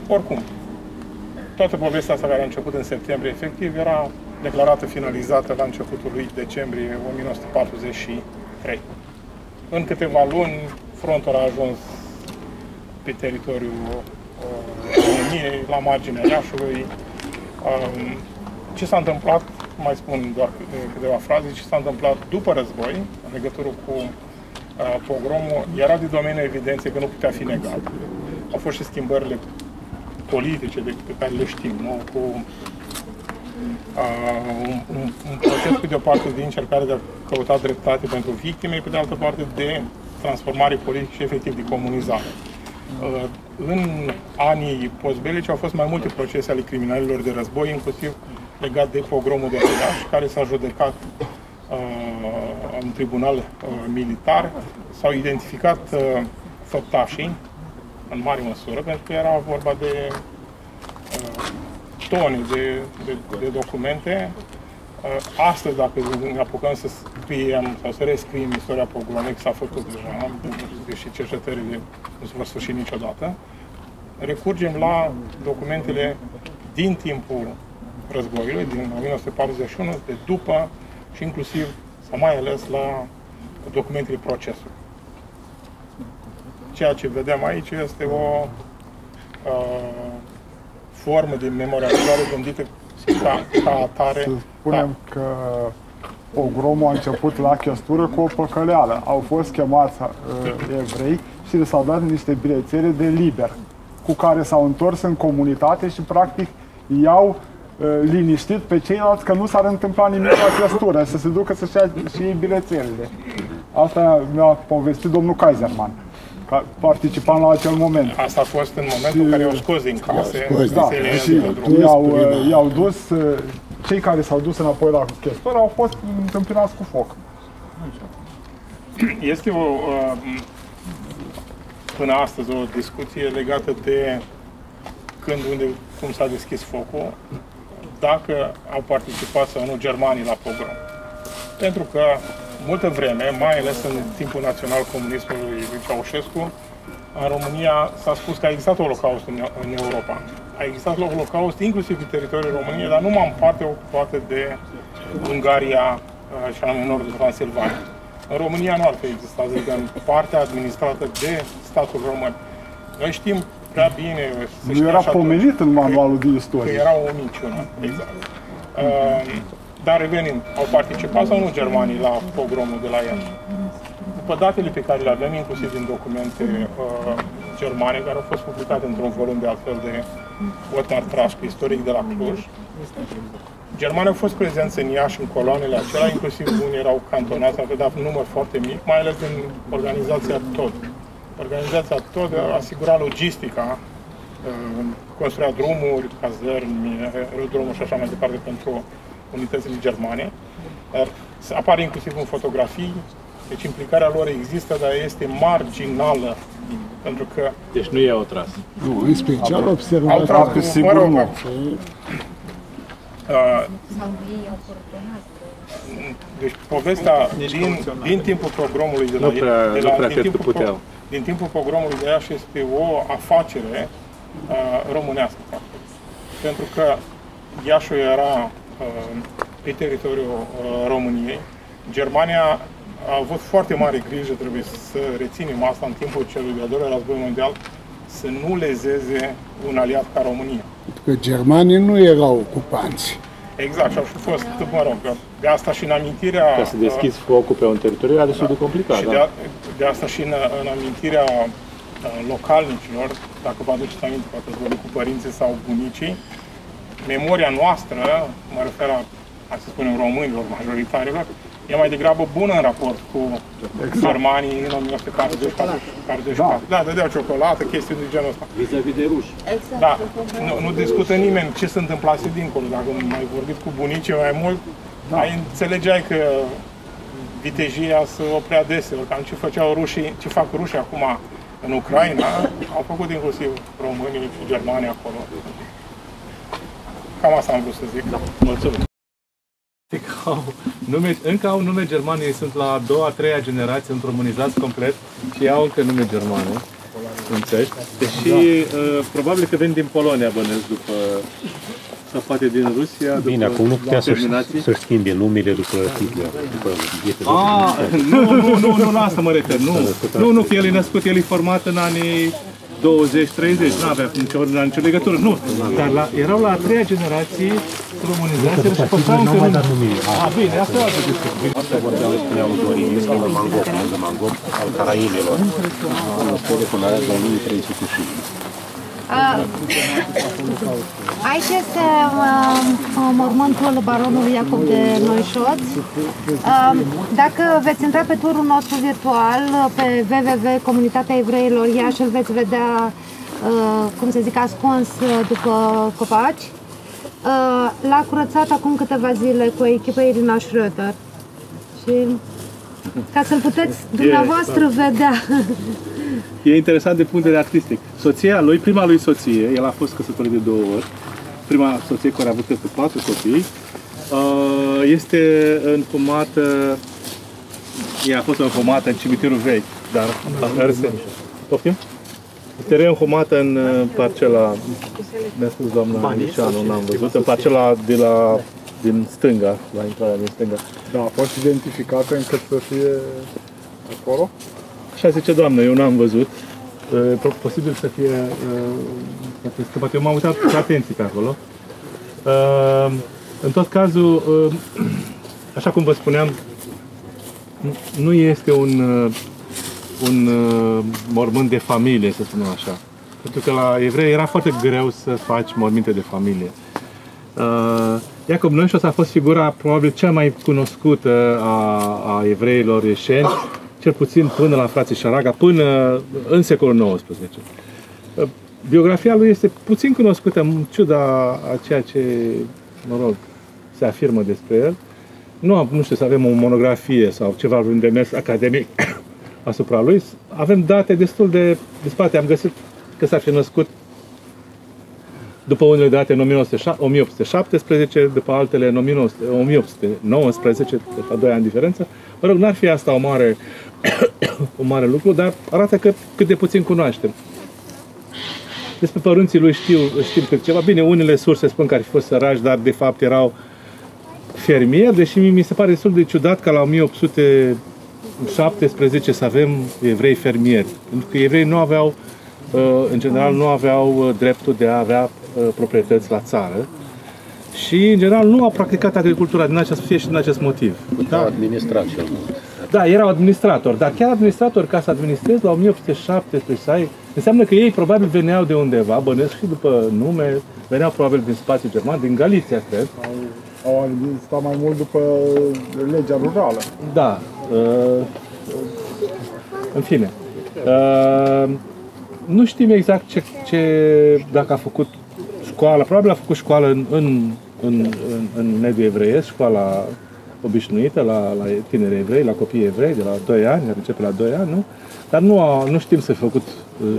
Speaker 17: Oricum, toată povestea asta care a început în septembrie, efectiv, era declarată finalizată la începutul lui decembrie 1943. În câteva luni, frontul a ajuns pe teritoriul României, la marginea Iașului. Ce s-a întâmplat, mai spun doar câteva fraze, ce s-a întâmplat după război, în legătură cu pogromul, era de domeniul evidenței că nu putea fi negat. Au fost și schimbările politice pe care le știm, nu? Cu un proces, pe de o parte, de încercare de a căuta dreptate pentru victime, pe de altă parte, de transformare politică și efectiv de comunizare. În anii postbelici au fost mai multe procese ale criminalilor de război, inclusiv legat de pogromul de la Iași, care s-a judecat în tribunal militar. S-au identificat făptașii, în mare măsură, pentru că era vorba de tone de documente. Astăzi, dacă ne apucăm să scriem sau să rescriem istoria pogromului, s-a făcut deja, deși cercetările nu se vor sfârși niciodată, recurgem la documentele din timpul războiului, din 1941, de după și inclusiv, sau mai ales, la documentele procesului. Ceea ce vedem aici este o formă de memorializare gândită ca atare.
Speaker 4: Să spunem că pogromul a început la Chestură cu o păcăleală. Au fost chemați evrei și le s-au dat niște bilețele de liber, cu care s-au întors în comunitate și practic i-au liniștit pe ceilalți că nu s-ar întâmpla nimic la Chestură, să se ducă să-și ia și ei bilețelele. Asta mi-a povestit domnul Kaiserman, participam la acel moment.
Speaker 17: Asta a fost în momentul în care i-au scos din case.
Speaker 4: Da, și i-au dus, cei care s-au dus înapoi la Chestură au fost întâmpinați cu foc.
Speaker 17: Este până astăzi o discuție legată de când, unde, cum s-a deschis focul, dacă au participat sau nu germanii la pogrom. Pentru că multă vreme, mai ales în timpul național comunismului lui Ceaușescu, în România s-a spus că a existat Holocaust în Europa. A existat Holocaust inclusiv pe teritoriul României, dar numai în partea ocupată de Ungaria și anume nordul Transilvania. În România nu ar fi existat, adică în partea administrată de statul român. Noi știm prea bine...
Speaker 4: Nu era pomenit în manualul de istorie.
Speaker 17: Că era o minciună, exact. Dar revenind, au participat sau nu germanii la pogromul de la Iași? După după datele pe care le avem, inclusiv din documente germane, care au fost publicate într-un volum de altfel de Otmar Trașcă, istoric de la Cluj, germanii au fost prezenți în Iași, în coloanele acelea, inclusiv unii erau cantonați, au dat un număr foarte mic, mai ales din organizația TOD. Organizația TOD asigura logistica, construia drumuri, cazărmi, aerodromuri și așa mai departe pentru unitățile germane. Apare inclusiv în fotografii, deci implicarea lor există, dar este marginală. Pentru că...
Speaker 7: Deci nu i-au tras.
Speaker 4: Nu, în special observat.
Speaker 17: Au tras, sigur, nu. Deci povestea din timpul pogromului de la din timpul pogromului de Iași este o afacere românească, practic. Pentru că Iașul era pe teritoriul României. Germania a avut foarte mare grijă, trebuie să reținem asta în timpul celui de-al doilea război mondial, să nu lezeze un aliat ca România.
Speaker 4: Pentru că germanii nu erau ocupanți.
Speaker 17: Exact, și au fost, mă rog, de asta și în amintirea...
Speaker 7: Ca să deschizi focul pe un teritoriu era destul de complicat,
Speaker 17: și de asta și în amintirea localnicilor, dacă vă aduceți aminte, poate ați vorbit cu părinții sau bunicii, memoria noastră, mă refer la, hai să spunem, românilor, majoritarilor, e mai degrabă bună în raport cu germanii în 1944. Da, dădeau ciocolată, chestii de genul ăsta.
Speaker 11: Vis-a-vis de ruși.
Speaker 17: Exact. Da, nu discută nimeni ce se întâmplase dincolo. Dacă mai vorbit cu bunicii mai mult, ai înțelegeai că vitejia se oprea deseori, cam ce făceau rușii, ce fac rușii acum în Ucraina, au făcut inclusiv românii și germanii acolo. Cam asta am vrut să zic.
Speaker 7: Da. Mulțumesc. Încă au nume germane, ei sunt la a doua, a treia generație, sunt românizați complet și au încă nume germane în țări. Deși probabil că vin din Polonia, bănesc, după, sau poate din Rusia.
Speaker 18: Bine, acum nu putea să schimbe numele după Hitler.
Speaker 7: Nu, la asta mă refer. Nu, că el e născut, el e format în anii 20-30, nu avea nicio legătură, nu. Dar erau la a treia generație românizație și făceau încă nume. Bine, asta e altă discuție.
Speaker 18: Asta vorbeam, spuneau Dorin, este un mangop al Caraibelor. Până la 2305.
Speaker 1: Aici este mormântul baronului Iacob de Noișoț. Dacă veți intra pe turul nostru virtual pe www.comunitatea evreilor Iași, îl veți vedea, cum să zic, ascuns după copaci. L-a curățat acum câteva zile cu echipa Irina Schröter. Și ca să-l puteți dumneavoastră vedea.
Speaker 7: E interesant de punct de vedere artistic. Soția lui, prima lui soție, el a fost căsătorit de 2 ori, prima soție care a avut peste 4 copii, este înfumată, ea a fost înfumată în cimitirul vechi, dar poftim? Este reînfumată în parcela, mi-a spus doamna Nișanu, n-am văzut, în parcela din stânga, la intrarea din stânga.
Speaker 4: Da, a fost identificată încât să fie acolo?
Speaker 7: Așa zice doamnă, eu n-am văzut. Posibil să fie, poate eu m-am uitat cu atenție pe acolo. În tot cazul, așa cum vă spuneam, nu este un mormânt de familie, să spunem așa. Pentru că la evrei era foarte greu să faci morminte de familie. Iacob Noișoț a fost figura probabil cea mai cunoscută a evreilor ieșeni, cel puțin până la frații Șaraga, până în secolul XIX. Biografia lui este puțin cunoscută, în ciuda a ceea ce, mă rog, se afirmă despre el. Nu știu să avem o monografie sau ceva, un demers academic asupra lui. Avem date destul de spate. Am găsit că s-a fi născut după unele date în 1817, după altele în 1819, la 2 ani diferență. Mă rog, n-ar fi asta un mare lucru, dar arată că cât de puțin cunoaștem. Despre părinții lui știm cât ceva. Bine, unele surse spun că ar fi fost sărași, dar de fapt erau fermieri, deși mi se pare destul de ciudat ca la 1817 să avem evrei fermieri. Pentru că evrei nu aveau, în general, nu aveau dreptul de a avea proprietăți la țară și, în general, nu au practicat agricultura din acest motiv.
Speaker 18: Da, administrat cel mult.
Speaker 7: Da, erau administratori, dar chiar administratori, ca să administrezi la 1817 să ai, înseamnă că ei probabil veneau de undeva, bănesc și după nume, veneau probabil din spațiul german, din Galiția, cred.
Speaker 4: Au administrat mai mult după legea rurală.
Speaker 7: Da. În fine. Nu știm exact dacă a făcut școală, probabil a făcut școală în mediul evreiesc, școala obișnuită la tineri evrei, la copii evrei, de la 2 ani, începe la 2 ani, nu? Dar nu știm să fi făcut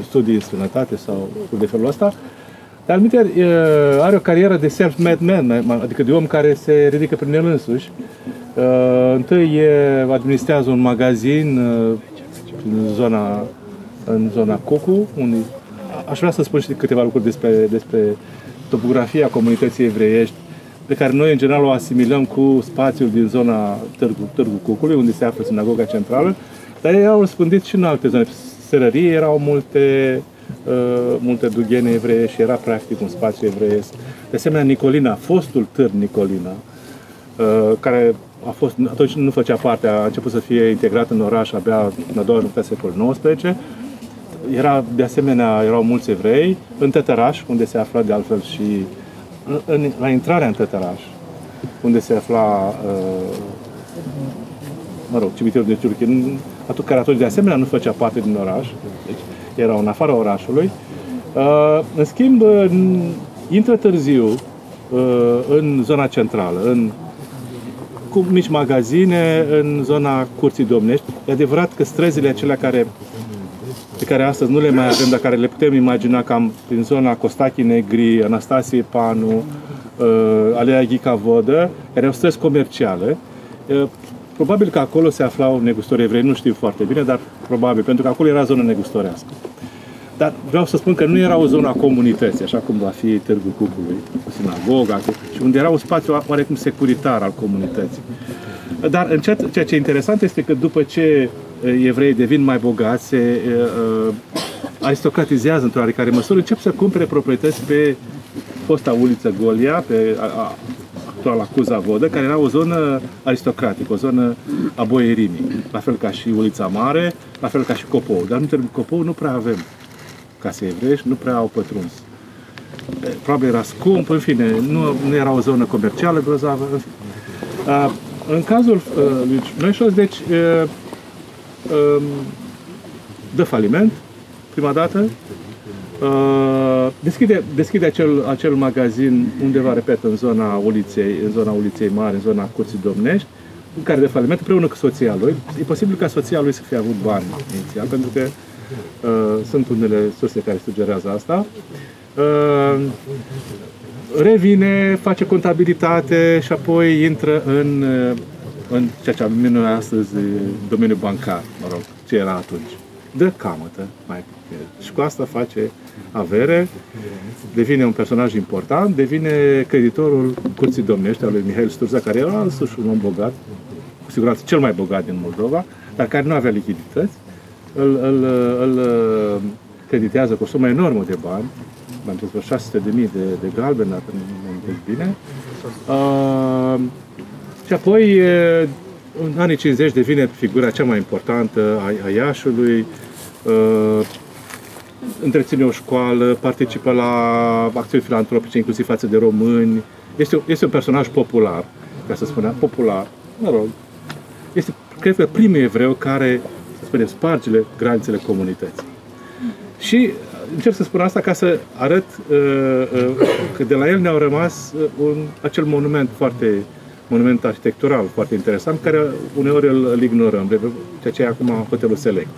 Speaker 7: studii în străinătate sau de felul ăsta. Dar are o carieră de self-made man, adică de om care se ridică prin el însuși. Întâi administrează un magazin în zona Cocu, unde aș vrea să spun și câteva lucruri despre topografia comunității evreiești, pe care noi în general o asimilăm cu spațiul din zona Târgu Cucului, unde se află sinagoga centrală, dar ei au răspândit și în alte zone. Sărării erau multe dughene evreiești și era practic un spațiu evreiesc. De asemenea, Nicolina, fostul târg Nicolina, care atunci nu făcea parte, a început să fie integrat în oraș abia în a doua jumătate a secolului XIX. De asemenea, erau mulți evrei în Tătăraș, unde se afla de altfel și la intrarea în Tătăraș, unde se afla cimitirul de Ciurchi, care atunci de asemenea nu făcea parte din oraș, deci era în afara orașului. În schimb, intră târziu în zona centrală, cu mici magazine, în zona Curții Domnești. E adevărat că străzile acelea pe care astăzi nu le mai avem, dar care le putem imagina cam prin zona Costache Negri, Anastasie Panu, Alea Ghica Vodă, care au străzi comerciale. Probabil că acolo se aflau negustori evrei, nu știu foarte bine, dar probabil, pentru că acolo era zonă negustorească. Dar vreau să spun că nu era o zonă a comunității, așa cum va fi Târgul Cucului, cu sinagoga, și unde era un spațiu oarecum securitar al comunității. Dar ceea ce e interesant este că după ce evreii devin mai bogați, se aristocratizează într-o oarecare măsură, încep să cumpere proprietăți pe fosta uliță Golia, pe actuala Cuza Vodă, care era o zonă aristocratică, o zonă a boierimii, la fel ca și ulița Mare, la fel ca și Copou. Dar în Târgu Copou nu prea avem case evreiești, nu prea au pătruns. Probabil era scump, în fine, nu era o zonă comercială grozavă. În cazul lui Noișos, deci, dă faliment, prima dată, deschide acel magazin undeva, repet, în zona uliței Mari, în zona Curții Domnești, în care de faliment, împreună cu soția lui. E posibil ca soția lui să fie avut bani inițial, pentru că sunt unele surse care sugerează asta. Revine, face contabilitate și apoi intră în ceea ce numim noi astăzi domeniul bancar, ce era atunci. Dă camătă, și cu asta face avere, devine un personaj important, devine creditorul Curții Domnești al lui Mihail Sturza, care era însuși un om bogat, cu siguranță cel mai bogat din Moldova, dar care nu avea lichidități. Îl creditează cu o sumă enormă de bani, am spus 600.000 de galbeni, dacă nu am bine. Și apoi, în anii 50, devine figura cea mai importantă a Iașului, întreține o școală, participă la acțiuni filantropice, inclusiv față de români. Este un personaj popular, ca să spunem, popular, este, cred că, primul evreu care, să spunem, sparge granițele comunității. Și încerc să spun asta ca să arăt că de la el ne-au rămas acel monument arhitectural foarte interesant, care uneori îl ignorăm, ceea ce e acum Hotelul Select,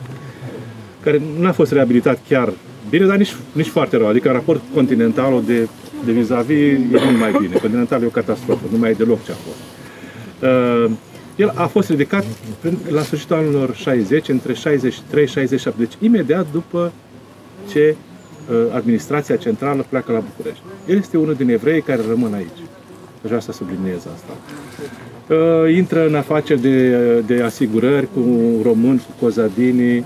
Speaker 7: care nu a fost reabilitat chiar bine, dar nici foarte rău, adică în raport cu Continentalul de vis-a-vis e mult mai bine. Continentalul e o catastrofă, nu mai e deloc ce a fost. El a fost ridicat la sfârșitul anilor 60, între 63 și 67, deci imediat după ce administrația centrală pleacă la București. El este unul din evrei care rămân aici. Aș vrea să subliniez asta. Intră în afaceri de asigurări cu români, cu cozadinii,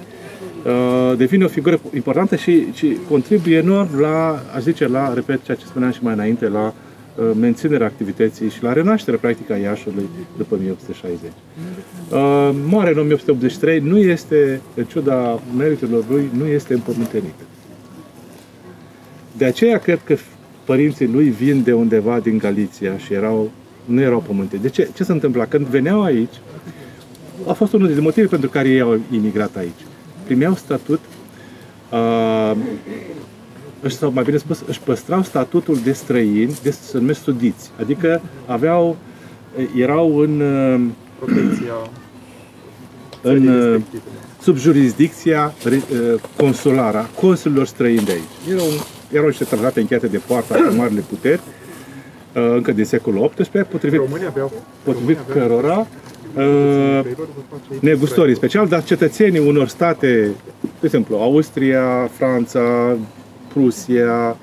Speaker 7: devine o figură importantă și contribuie enorm la, aș zice, repet, ceea ce spuneam și mai înainte, la menținerea activității și la renașterea practică a Iașului după 1860. Moare în 1883, nu este, în ciuda meritelor lui, nu este împământenit. De aceea cred că părinții lui vin de undeva din Galiția și nu erau pământeni. De ce? Ce se întâmpla? Când veneau aici, a fost unul dintre motive pentru care ei au imigrat aici. Primeau statut, sau mai bine spus, își păstrau statutul de străini, se numesc sudiți. Adică erau în sub jurisdicția consulară a consulilor străini de aici. Erau niște tratate încheiate de poarta cu marile puteri, încă din secolul XVIII, potrivit cărora negustorii special, dar cetățenii unor state, de exemplu, Austria, Franța, Prusia,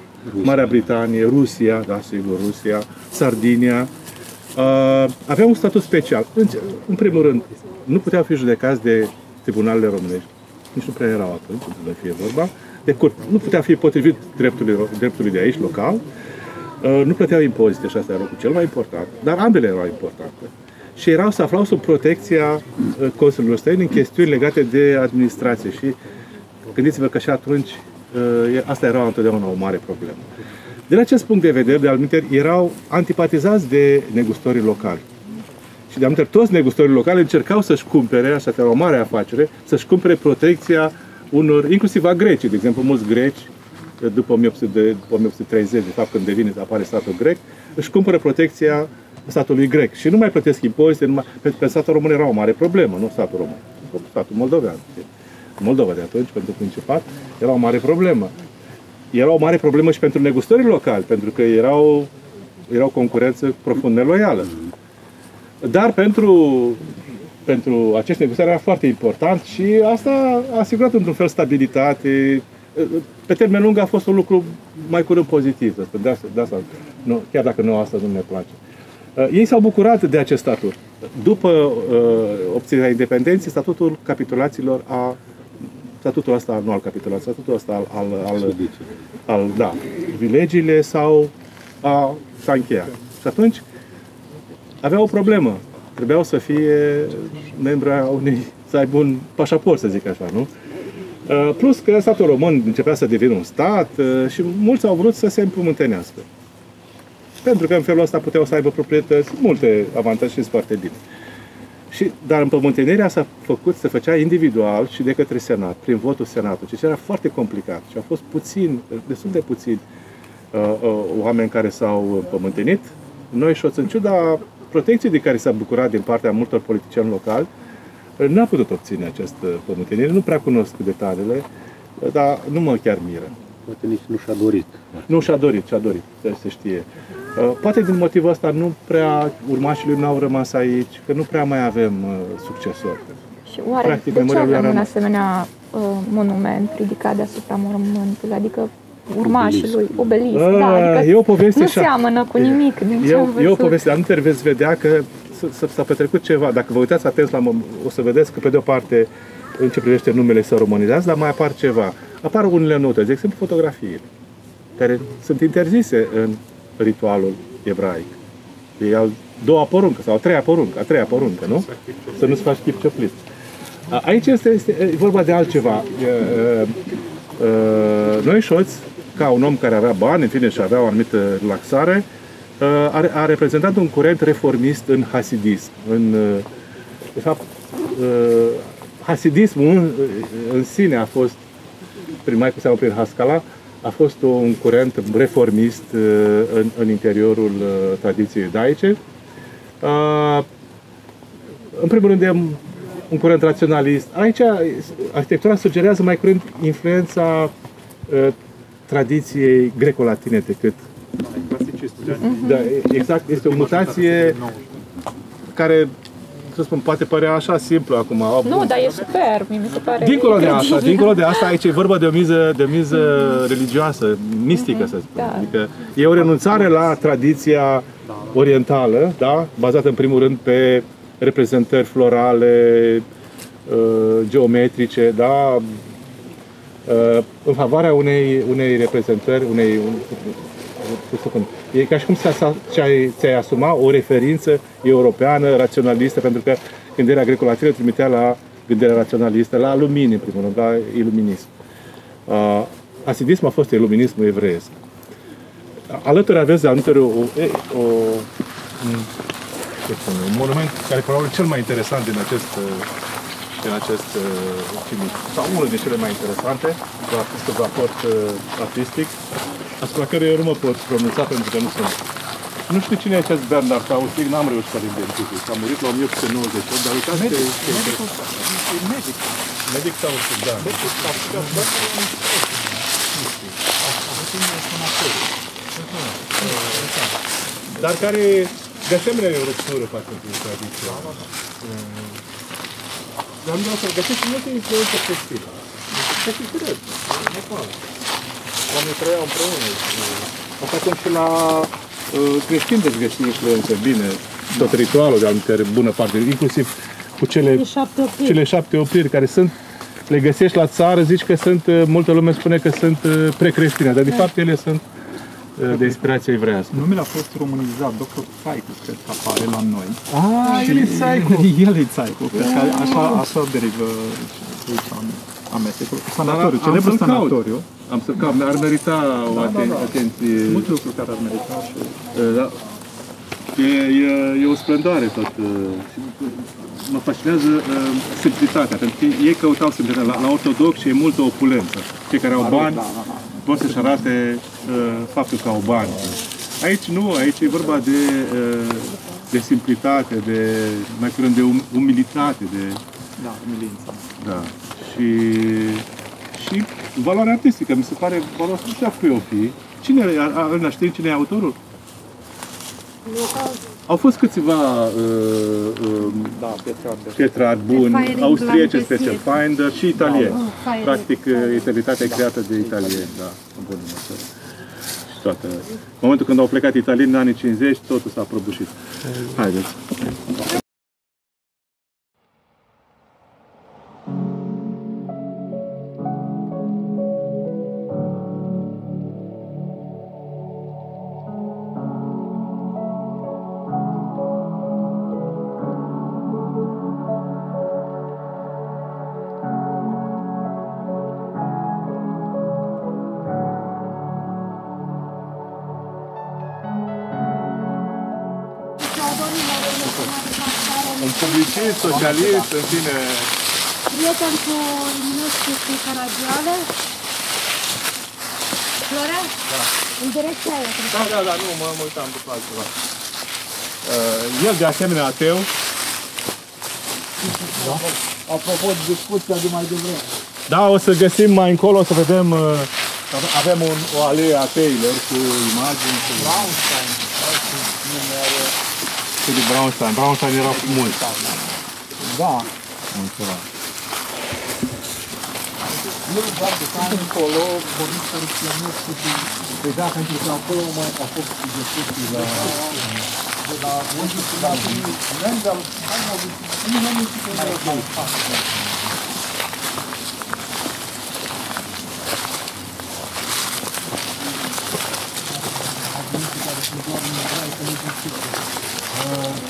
Speaker 7: Marea Britanie, Rusia, da, sigur, Rusia, Sardinia, aveau un statut special. În primul rând, nu puteau fi judecați de tribunalele românești, nici nu prea erau atunci, să fie vorba, de curte. Nu putea fi potrivit dreptului de aici, local, nu plăteau impozite și asta era lucrul cel mai important, dar ambele erau importante. Și se aflau sub protecția consulilor străini în chestiuni legate de administrație și gândiți-vă că și atunci asta era întotdeauna o mare problemă. Din acest punct de vedere, de altminteri, erau antipatizați de negustorii locali. Și de altminteri, toți negustorii locali încercau să-și cumpere, așa că era o mare afacere, să-și cumpere protecția unor, inclusiv a grecii. De exemplu, mulți greci, după 1830, de fapt, când apare statul grec, își cumpără protecția statului grec. Și nu mai plătesc impozite, pentru că statul român era o mare problemă, nu statul român, statul moldovean. Moldova de atunci, pentru Principat, era o mare problemă. Era o mare problemă și pentru negustorii locali, pentru că erau concurență profund neloială. Dar pentru acești negustori era foarte important și asta a asigurat într-un fel stabilitate. Pe termen lung a fost un lucru mai curând pozitiv, de asta nu, chiar dacă nu asta nu ne place. Ei s-au bucurat de acest statut. După obținerea independenței, statutul capitulaților statutul ăsta, nu al capitulației, statutul ăsta da, privilegiile s-a încheiat. Și atunci avea o problemă. Trebuiau să fie membri a să aibă un pașaport, să zic așa, nu? Plus că statul român începea să devină un stat și mulți au vrut să se împământenească. Pentru că în felul ăsta puteau să aibă proprietăți, multe avantaje și foarte bine. Dar împământenirea se făcea individual și de către Senat, prin votul Senatului, ceea ce era foarte complicat. Și au fost destul de puțini oameni care s-au împământenit. Noi și în ciuda protecției de care s-a bucurat din partea multor politicieni locali, n-a putut obține această împământenire. Nu prea cunosc detaliile, dar nu mă chiar miră.
Speaker 18: Poate nici nu și-a dorit.
Speaker 7: Nu și-a dorit, se știe. Poate din motivul ăsta nu prea urmașii lui n-au rămas aici, că nu prea mai avem succesori.
Speaker 10: Și oare practic, de ce avem un asemenea monument ridicat deasupra mormântului? Adică urmașii lui, obelisc, adică
Speaker 7: e o poveste
Speaker 10: nu seamănă cu nimic din ce am văzut.
Speaker 7: E o poveste, dar nu veți vedea că s-a petrecut ceva. Dacă vă uitați atent o să vedeți că pe de o parte în ce privește numele se românizează, dar mai apar ceva. Apar unele note, de exemplu fotografiile, care sunt interzise în ritualul ebraic. E a doua poruncă sau a treia poruncă, nu? Să nu-ți faci chip cioplit. Aici este vorba de altceva. Noișoț, ca un om care avea bani, în fine, și avea o anumită relaxare, a reprezentat un curent reformist în hasidism. De fapt, hasidismul în sine a fost, mai cu seamă prin Haskalah, a fost un curent reformist în interiorul tradiției iudaice. În primul rând, e un curent raționalist. Aici, arhitectura sugerează mai curând influența tradiției greco-latine decât... Da, exact, este o mutație care, să spun, poate părea așa simplu acum.
Speaker 10: Nu, dar e super, mi se pare.
Speaker 7: Dincolo de asta, aici e vorba de o miză religioasă, mistică, să spun. Da. Adică e o renunțare la tradiția orientală, da? Bazată în primul rând pe reprezentări florale, geometrice, da? În favoarea unei reprezentări, E ca și cum ți-ai asuma o referință europeană, raționalistă, pentru că gândirea greco-latină trimitea la gândirea raționalistă, la lumină, în primul rând, la iluminism. Hasidismul a fost iluminismul evreiesc. Alături aveți alături un monument care probabil cel mai interesant din acest cimitir, sau unul din cele mai interesante, la acest raport artistic, asupra care eu nu mă pot pronunța pentru că nu sunt. Nu știu cine e acest Bernard Taussig, n-am reușit să-l identific. A murit la 1898, dar uitați că e medic. Medic Taussig, da. Dar care, de asemenea, e o ruptură față de tradiție. Dar nu să găsești multe influențe textile. Ce fi cred, normal. Oamenii trăiau împreună. Așa cum și la creștini deci găsi influențe, bine, tot ritualul de anumite bună parte, inclusiv cu cele 7 opriri care sunt, le găsești la țară, zici că sunt, multă lume spune că sunt precreștine, dar de fapt ele sunt de inspirație evreiască.
Speaker 15: Numele a fost românizat, Dr. Țaicu, cred că apare la noi.
Speaker 7: El e Țaicu.
Speaker 15: El e Țaicu, cred că așa derivă amestecul. Sanatoriu, celebrul sanatoriu.
Speaker 7: Am să caut, ar merita o atenție.
Speaker 15: Multe lucruri care ar merita și...
Speaker 7: Da. E o splendoare tot. Mă fascinează simplitatea, pentru că ei căutau simplitatea. La ortodoxi e multă opulență. Cei care au bani pot să-și arate faptul că au bani. Aici nu, aici e vorba de simplitate, mai curând de umilitate,
Speaker 15: Da, umilință.
Speaker 7: Da. Și valoarea artistică, mi se pare valoarea, nu știu cui o fi. Știi cine e autorul? Au fost câțiva Petrarch buni, austrieci special, Finder și italieni. Practic, italitatea e creată de italieni, da, în bună măsură. Toată. În momentul când au plecat italieni, în anii 50, totul s-a prăbușit. Haideți! Un publicist, socialist, în fine...
Speaker 1: Prieten cu Eminescu și Caragiale. Florea?
Speaker 7: Da.
Speaker 1: În direcția aia.
Speaker 7: Da, nu, mă uitam după altceva. El, de asemenea, ateu.
Speaker 4: Da? Apropo de discuția de mai devreme.
Speaker 7: Da, o să găsim mai încolo, o să vedem... Avem o alee a ateilor cu imagini.
Speaker 4: Braunstein.
Speaker 7: De Braunstein. Braunstein era mult.
Speaker 4: Da.
Speaker 15: Nu, doar de ani încolo, vorbim să răspionesc cu da, pentru că acolo mai a fost discuții la unde se da Mendel,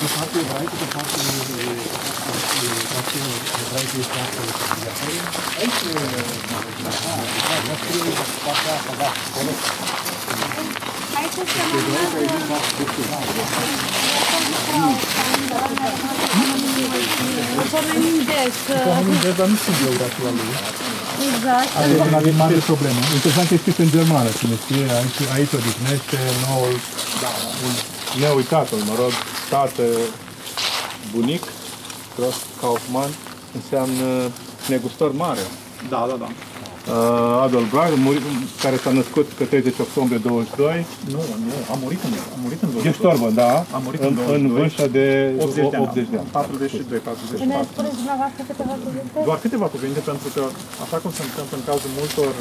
Speaker 15: de parte ebraică, de parte ebraică este asta obligatorie. Aici partea asta, da, corect.
Speaker 1: Haideți să
Speaker 15: mă dar nu sunt geografia lui.
Speaker 1: Exact.
Speaker 15: Asta e mare problemă. Interesant că e scris în germană, cine știe, aici odihnește noul,
Speaker 7: Neuitatul, mă rog, tată, bunic, Gross Kaufmann, înseamnă negustor mare.
Speaker 15: Da.
Speaker 7: Adolf Brand, care s-a născut pe 30 octombrie 22.
Speaker 15: Nu, a murit în 22.
Speaker 7: Ești torbă, da,
Speaker 15: a murit în
Speaker 7: vârstă de
Speaker 15: 80 de ani.
Speaker 7: 42, 44.
Speaker 1: Ne spuneți dumneavoastră câteva cuvinte?
Speaker 15: Doar câteva cuvinte, pentru că, așa cum se întâmplă în cazul multor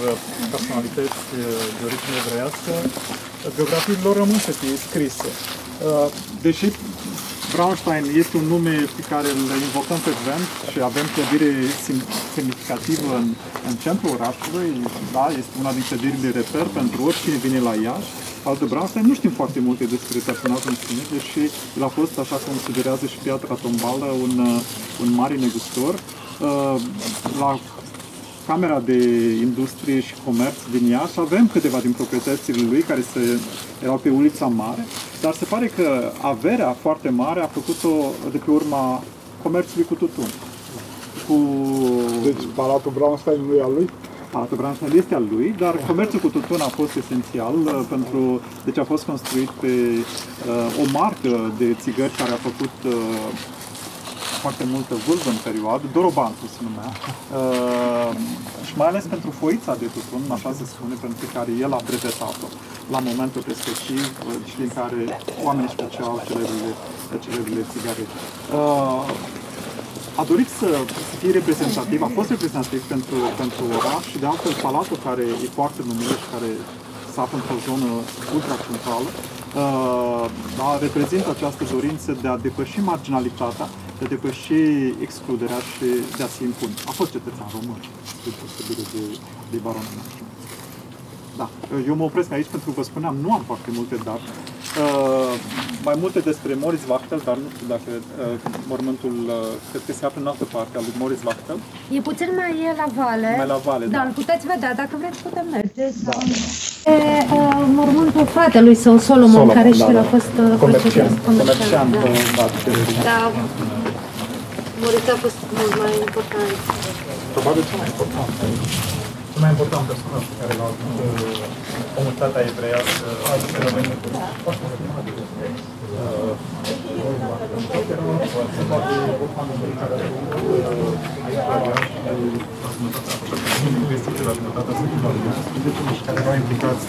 Speaker 15: personalități de origine evreiască, biografiile lor rămân să fie scrise. Deși Braunstein este un nume pe care îl invocăm frecvent și avem clădire semnificativă în centrul orașului, da, este una din clădirile reper pentru oricine vine la Iași. al de Braunstein. Nu știm foarte multe despre personajul în sine, deși el a fost, așa cum sugerează și piatra tombală, un mare negustor. La Camera de Industrie și Comerț din Iași avem câteva din proprietățile lui care erau pe Ulița Mare, dar se pare că averea foarte mare a făcut-o de pe urma comerțului cu tutun.
Speaker 4: Deci Palatul Braunstein nu e al lui?
Speaker 15: Palatul Braunstein este al lui, dar comerțul cu tutun a fost esențial deci a fost construit pe o marcă de țigări care a făcut foarte multă vâlvă în perioadă, Dorobantul se numea, și mai ales pentru foița de tutun, așa se spune, pentru care el a brevetat-o la momentul respectiv și din care oamenii își făceau celebrele țigarete. A dorit să fie reprezentativ, a fost reprezentativ pentru oraș și de altfel palatul care e foarte numit și care se află într-o zonă ultra-centrală, reprezintă această dorință de a depăși marginalitatea, de a depăși excluderea și de a se impune. A fost cetățean român, spre deosebire de baronul nostru. Da, eu mă opresc aici pentru că vă spuneam, nu am foarte multe date. Mai multe despre Moritz Wachtel, dar nu știu dacă mormântul, cred că se află în altă parte, al lui Moritz Wachtel.
Speaker 1: E puțin mai la vale.
Speaker 15: Mai la vale, da.
Speaker 1: Dar îl puteți vedea, dacă vreți putem merge. Da. E mormântul fratelui său, Solomon, care și el a fost
Speaker 15: comerciant.
Speaker 1: Da, Moritz a fost mult mai important.
Speaker 15: Probabil cel mai important. Cel mai important personaj pe care l-a avut comunitatea evreiască în România. Care erau implicați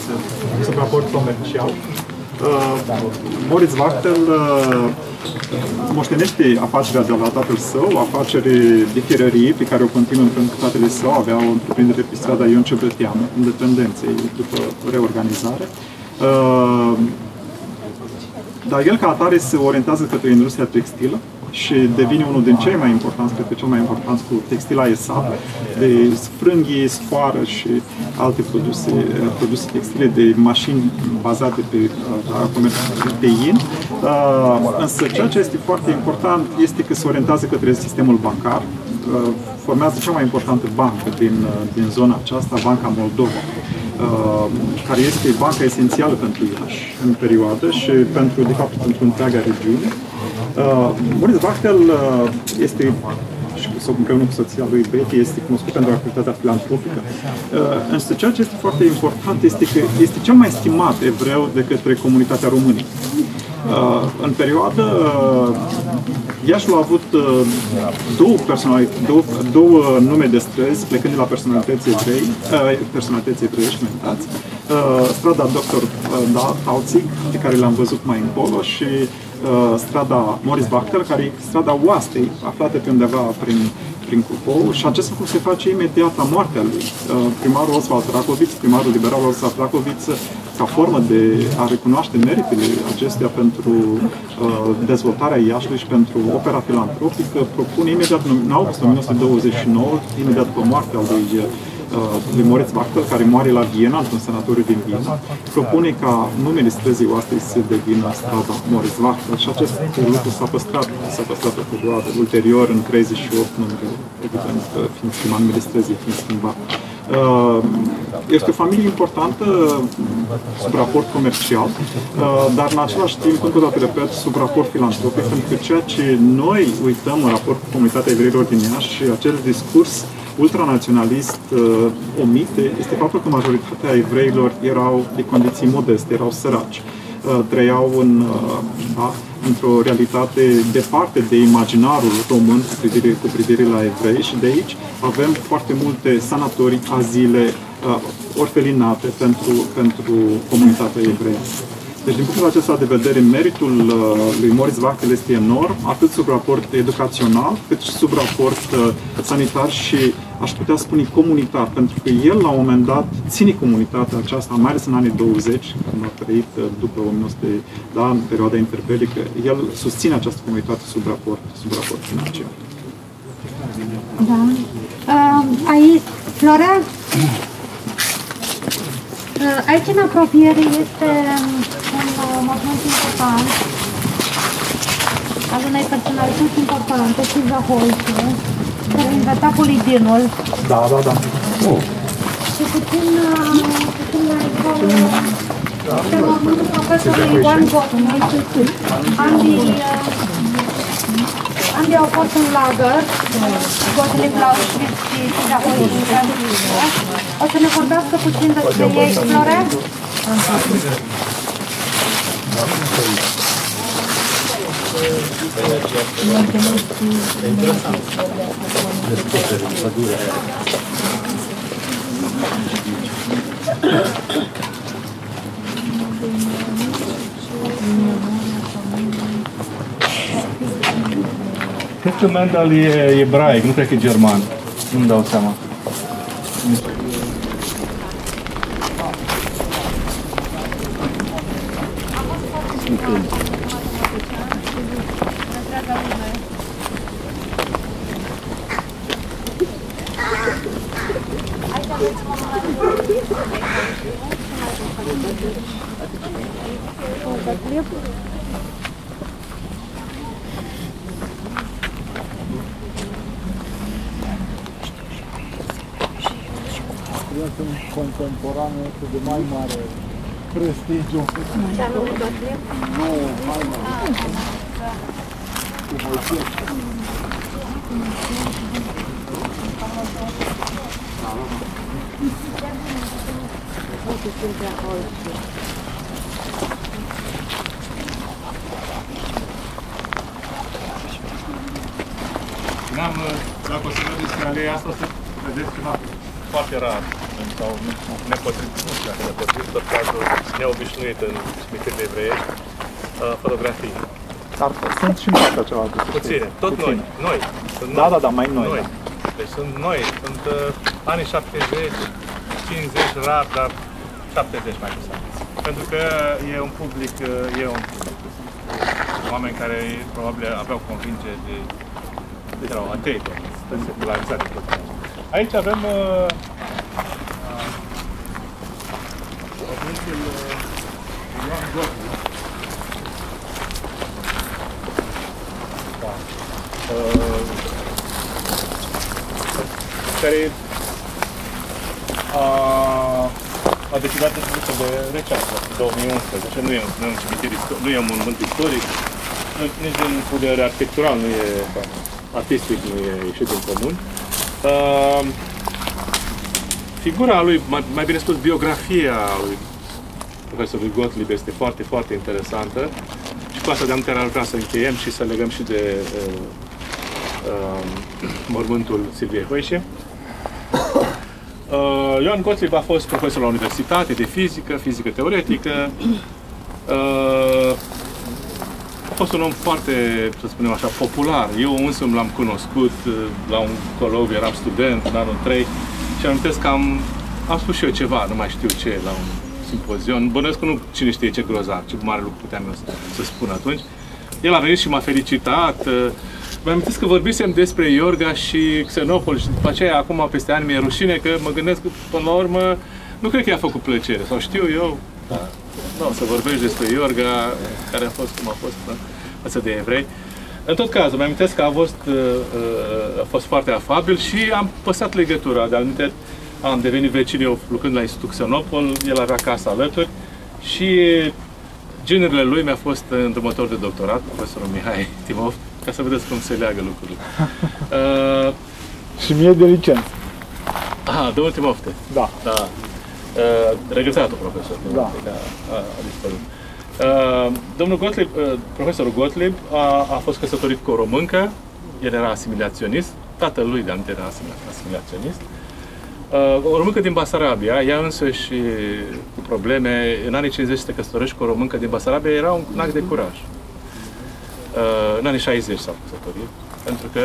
Speaker 15: sub raport comercial. Moritz Wachtel moștenește afacerea de la tatăl său, afacere de fierărie pe care o continuă în tatăl său, avea o întreprindere pe strada Ion Cebreteanu, Independenței, după reorganizare. Dar el ca atare se orientează către industria textilă și devine unul din cei mai importanți, cred că cel mai important, cu textila ESA, de sfrânghii, sfoară și alte produse textile, de mașini bazate pe comerțul de yin. Însă ceea ce este foarte important este că se orientează către sistemul bancar, formează cea mai importantă bancă din zona aceasta, Banca Moldova, care este banca esențială pentru Iași în perioadă și de fapt pentru întreaga regiune. Moritz Wachtel este, și împreună cu soția lui Betty, este cunoscut pentru activitatea filantropică. Însă ceea ce este foarte important este că este cel mai stimat evreu de către comunitatea română. În perioadă, Iașiul a avut două nume de străzi plecând de la personalități evreiești, strada Dr. Tautzig, pe care l-am văzut mai încolo, și strada Moritz Wachtel, care e strada oastei, aflată pe undeva prin Cupou, și acest lucru se face imediat la moartea lui. Primarul Oswald Racovitz, primarul liberal Oswald Racovitz, ca formă de a recunoaște meritele acestea pentru dezvoltarea Iașiului și pentru opera filantropică, propune imediat în august 1929, imediat după moartea lui Moritz Wachtel, care moare la Viena, într-un sanatoriu din Viena, propune ca numele străzii oastei să devină strada Moritz Wachtel și acest lucru s-a păstrat o perioadă. Ulterior, în 38, numele, evident, fiind schimbat, numele străzii fiind schimbat. Este o familie importantă sub raport comercial, dar în același timp, încă o dată repet, sub raport filantropic, pentru că ceea ce noi uităm în raport cu comunitatea evreilor din Iași și acel discurs ultranaționalist omite, este faptul că majoritatea evreilor erau de condiții modeste, erau săraci, trăiau într-o realitate departe de imaginarul român cu privire la evrei, și de aici avem foarte multe sanatorii, azile, orfelinate pentru comunitatea evreiască. Deci, din punctul acesta de vedere, meritul lui Moritz Wachtel este enorm, atât sub raport educațional, cât și sub raport sanitar și, aș putea spune, comunitar, pentru că el, la un moment dat, ține comunitatea aceasta, mai ales în anii 20, când a trăit după 1900, în perioada interbelică, el susține această comunitate sub raport financiar.
Speaker 1: Da. Aici, Flora? Aici, în apropiere, este un mormânt important al unei personalități importante, Silvia Hoice, care inventa polidinul.
Speaker 4: Da.
Speaker 1: Și puțin mai este mormântul profesorului Ioan Gottlieb. Ambii au fost în lagăr, Gottlieb la Auschwitz și Silvia Hoice. O să ne vorbească puțin despre ei, Floren?
Speaker 7: Cred că Mendel e ebraic, nu cred că e german. Nu-mi dau seama.
Speaker 4: Contemporană este de mai mare prestigiu. Nu, mai mare.
Speaker 7: Dacă o să vedeți despre aleea asta, o să vedeți ceva foarte rar. Sau nepotrivit, nu știu dacă nepotrivit, tot cazul neobișnuit în cimitirile evreiești, fotografii.
Speaker 15: Dar sunt și în partea cealaltă.
Speaker 7: Puține, tot noi.
Speaker 15: Da, mai noi. Da.
Speaker 7: Deci sunt noi, sunt anii 70, 50, rar, dar 70 mai exact. Pentru că e un public, oameni care probabil aveau convingeri de erau atei, secularizate. Aici avem Ioan Gottlieb, care a decidat de recent, 2011. Nu e un cimitir istoric, nu e un monument istoric, nici din punct de vedere arhitectural, nu e artistic, nu e ieșit din comun. Figura lui, mai bine spus, biografia lui profesorului Gottlieb este foarte, foarte interesantă și cu asta de-am ar vrea să încheiem și să legăm și de mormântul Silviei Hoice. Ioan Gottlieb a fost profesor la universitate de fizică teoretică. A fost un om foarte, să spunem așa, popular. Eu însumi l-am cunoscut la un colov, eram student în anul 3 și amintesc că am spus și eu ceva, nu mai știu ce, la un simpozion. Bănuiesc că nu cine știe ce grozav, ce mare lucru puteam eu să spun atunci. El a venit și m-a felicitat. Mă amintesc că vorbisem despre Iorga și Xenopol și după aceea, acum, peste ani, mi-e rușine că mă gândesc că, până la urmă, nu cred că i-a făcut plăcere. Sau știu eu, nu, să vorbești despre Iorga, care a fost cum a fost, față de evrei. În tot cazul, mi-am amintesc că a fost foarte afabil și am păstrat legătura. De altminte, am devenit vecini, eu lucrând la Institutul Xenopol, el avea casa alături și ginerile lui mi-a fost îndrumător de doctorat, profesorul Mihai Timov, ca să vedeți cum se leagă lucrurile.
Speaker 4: Și mie de licență.
Speaker 7: Domnul Timofte.
Speaker 4: Da.
Speaker 7: Regretatul profesor.
Speaker 4: Da.
Speaker 7: A dispărut. Domnul Gottlieb, profesorul Gottlieb, a fost căsătorit cu o româncă, el era asimilaționist, tatăl lui de-aminte era asimilaționist. O româncă din Basarabia, ea însăși cu probleme, în anii 50 să te căsătorești cu o româncă din Basarabia era un act de curaj. În anii 60 s-au căsătorit, pentru că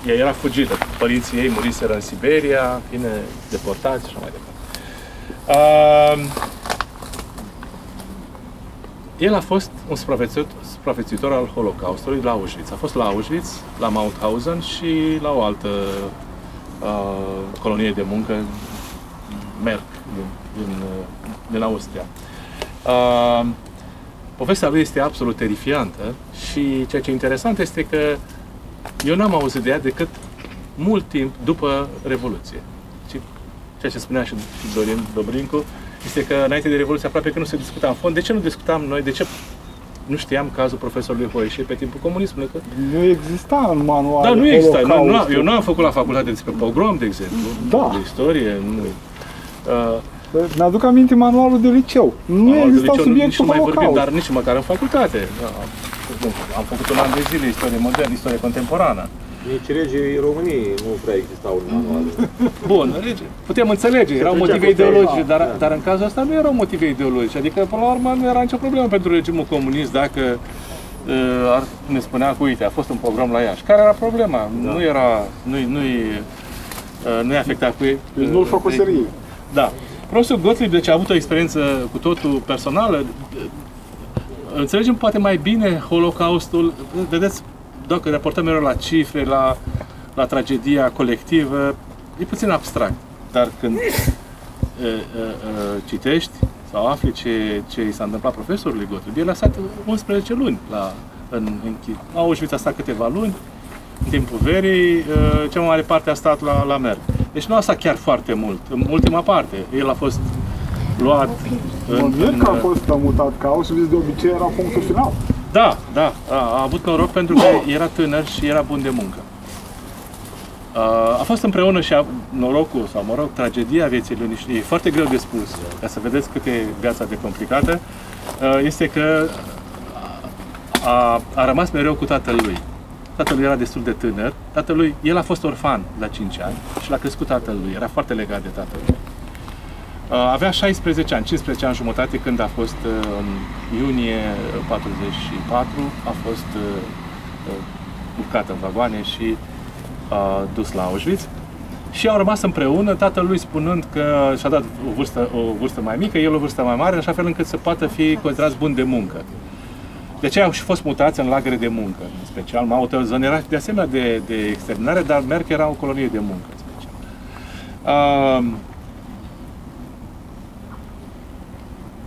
Speaker 7: ea era fugită. Părinții ei muriseră în Siberia, fine, deportați și așa mai departe. El a fost un supraviețuitor al Holocaustului la Auschwitz. A fost la Auschwitz, la Mauthausen și la o altă colonie de muncă, Merck, din din Austria. Povestea lui este absolut terifiantă și ceea ce e interesant este că eu n-am auzit de ea decât mult timp după Revoluție. Și ceea ce spunea și Dorin Dobrincu este că înainte de Revoluție aproape că nu se discuta în fond. De ce nu discutam noi? De ce nu știam cazul profesorului Hoișe pe timpul comunismului? Că...
Speaker 4: Nu exista în manual.
Speaker 7: Da, nu exista. Eu nu am făcut la facultate despre pogrom, de exemplu.
Speaker 4: Da.
Speaker 7: De istorie. Nu.
Speaker 4: Mi-aduc aminte manualul de liceu. Nu exista subiectul Holocaust.
Speaker 7: Dar nici măcar în facultate. Am făcut un an de zile istorie modernă, istorie contemporană.
Speaker 18: Nici regii României nu prea existau în manuale.
Speaker 7: Bun, putem înțelege, erau motive ideologice, dar în cazul ăsta nu erau motive ideologice. Adică, până la urmă, nu era nicio problemă pentru regimul comunist dacă ne spunea că, uite, a fost un pogrom la Iași. Care era problema? Da. Nu-i afecta cu ei.
Speaker 4: Nu-l făcu serie.
Speaker 7: Da. Profesorul Gottlieb, deci, a avut o experiență cu totul personală. Înțelegem poate mai bine Holocaustul. Vedeți, dacă raportăm mereu la cifre, la tragedia colectivă, e puțin abstract. Dar când citești sau afli ce i s-a întâmplat profesorului Gottlieb, el a stat 11 luni în Auschwitz, a stat câteva luni, în timpul verii, cea mai mare parte a stat la Merg. Deci nu a stat chiar foarte mult. În ultima parte, el a fost luat...
Speaker 4: Că a fost mutat ca Auschwitz, de obicei era punctul final.
Speaker 7: Da, a avut noroc pentru că era tânăr și era bun de muncă. A fost împreună și norocul, sau mă rog, tragedia vieții lui, e foarte greu de spus, ca să vedeți cât e viața de complicată, este că a rămas mereu cu tatălui. Tatălui era destul de tânăr, el a fost orfan la 5 ani și l-a crescut tatălui, era foarte legat de tatălui. Avea 16 ani, 15 ani jumătate când a fost în iunie 44, a fost urcat în vagoane și dus la Auschwitz. Și au rămas împreună, tatălui spunând că și-a dat o vârstă mai mică, el o vârstă mai mare, așa fel încât să poată fi considerați bun de muncă. De aceea au și fost mutați în lagăre de muncă, în special. Mauthausen era de asemenea de exterminare, dar Merck era o colonie de muncă, în special.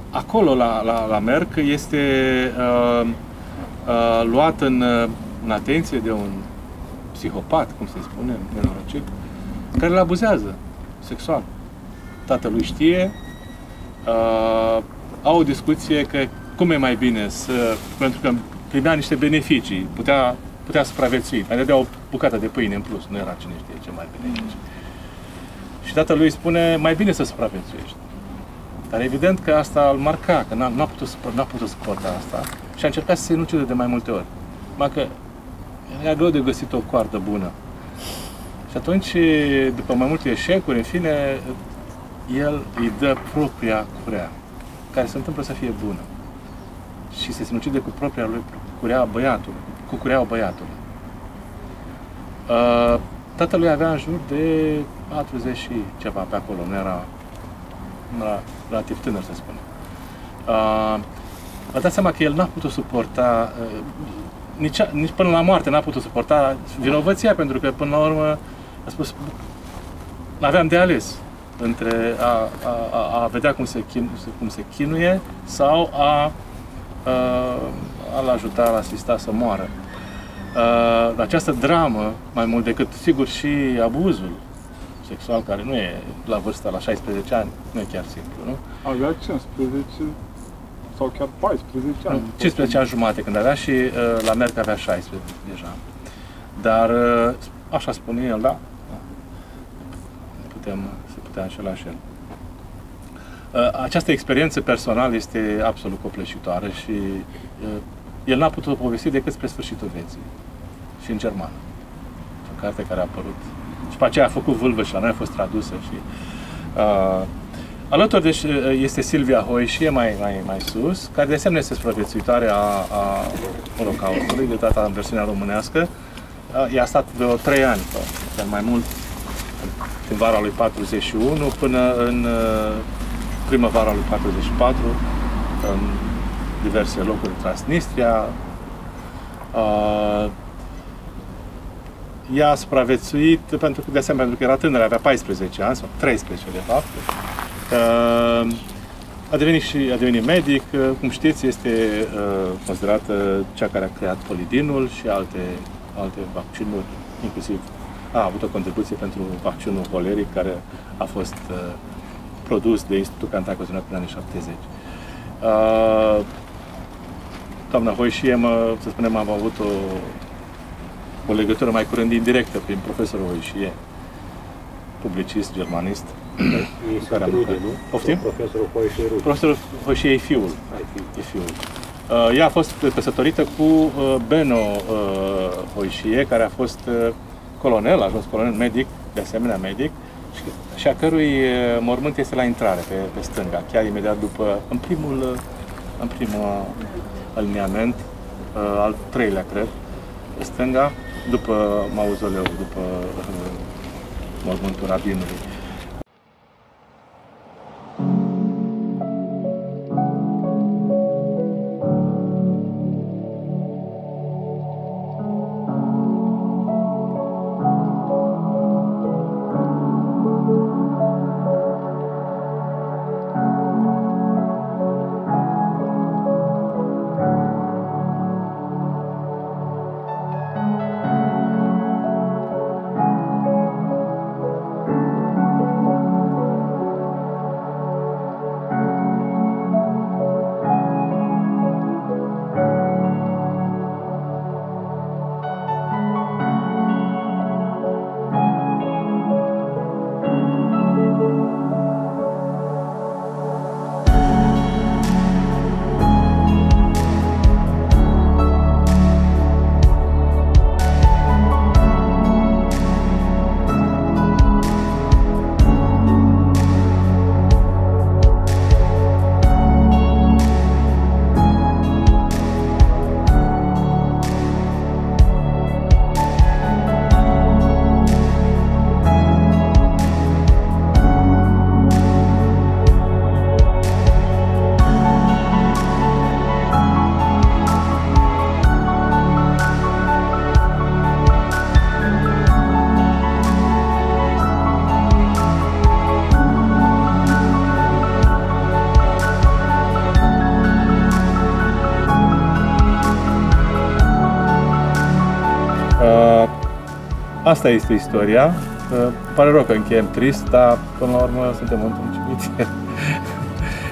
Speaker 7: Acolo, la Merck, este luat în atenție de un psihopat, cum se spune, nenorocit, care îl abuzează sexual. Tatălui știe, au o discuție că cum e mai bine pentru că primea niște beneficii, putea supraviețui, mai dădea o bucată de pâine în plus, nu era cine știe ce mai beneficii. Și tatălui spune, mai bine să supraviețuiești. Dar evident că asta îl marca, că n-a putut suporta asta și a încercat să se sinucidă de mai multe ori. Numai că era greu de găsit o coardă bună. Și atunci, după mai multe eșecuri, în fine, el îi dă propria curea, care se întâmplă să fie bună. Și se sinucide cu propria lui curea băiatului, cu cureaua băiatului. Tatălui avea în jur de 40 și ceva pe acolo, nu era relativ tânăr, să spunem. Vă dați seama că el n-a putut suporta, nici până la moarte n-a putut suporta vinovăția, pentru că până la urmă a spus, aveam de ales între a vedea cum se chinuie sau a-l ajuta, a-l asista să moară. Această dramă, mai mult decât, sigur, și abuzul sexual, care nu e la vârsta, la 16 ani, nu e chiar simplu, nu?
Speaker 4: Avea 15 sau chiar 14 ani.
Speaker 7: 15 ani jumate când avea și la Merck avea 16 deja. Dar, așa spune el, da, se putea înșela și el. Această experiență personală este absolut copleșitoare și el n-a putut povesti decât spre sfârșitul vieții. Și în germană. O carte care a apărut. Și pe aceea a făcut vâlvă și la noi a fost tradusă. Și, alături deci, este Silvia Hoișe, mai sus, care de asemenea este supraviețuitoare a Holocaustului, de data în versiunea românească. Ea a stat vreo 3 ani, sau mai mult, în vara lui 41 până în primăvara lui 44, în diverse locuri în Transnistria. Ea a supraviețuit pentru că era tânără, avea 14 ani, sau 13 de fapt. a devenit medic. Cum știți, este considerată cea care a creat polidinul și alte vaccinuri, inclusiv a avut o contribuție pentru vaccinul holeric, care a fost produs de Institutul Cantacuzino prin anii 70. Doamna Hoișie, să spunem, am avut o legătură mai curând indirectă prin profesorul Hoișie, publicist, germanist. Poftim? Profesorul Hoișie e fiul. Ea a fost căsătorită cu Beno Hoișie, care a fost colonel, a ajuns colonel medic, de asemenea medic, și a cărui mormânt este la intrare, pe stânga, chiar imediat după, în primul alineament, al treilea, cred, pe stânga, după mauzoleu, după mormântul rabinului. Asta este istoria. Pare rău că încheiem trist, dar până la urmă suntem într-un cimitir.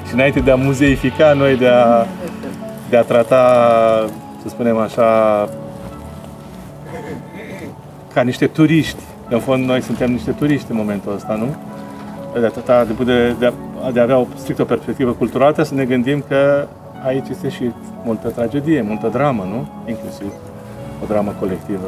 Speaker 7: Și înainte de a muzeifica, noi de a trata, să spunem așa, ca niște turiști. În fond, noi suntem niște turiști în momentul ăsta, nu? De a avea strict o perspectivă culturală, trebuie să ne gândim că aici este și multă tragedie, multă dramă, nu? Inclusiv o dramă colectivă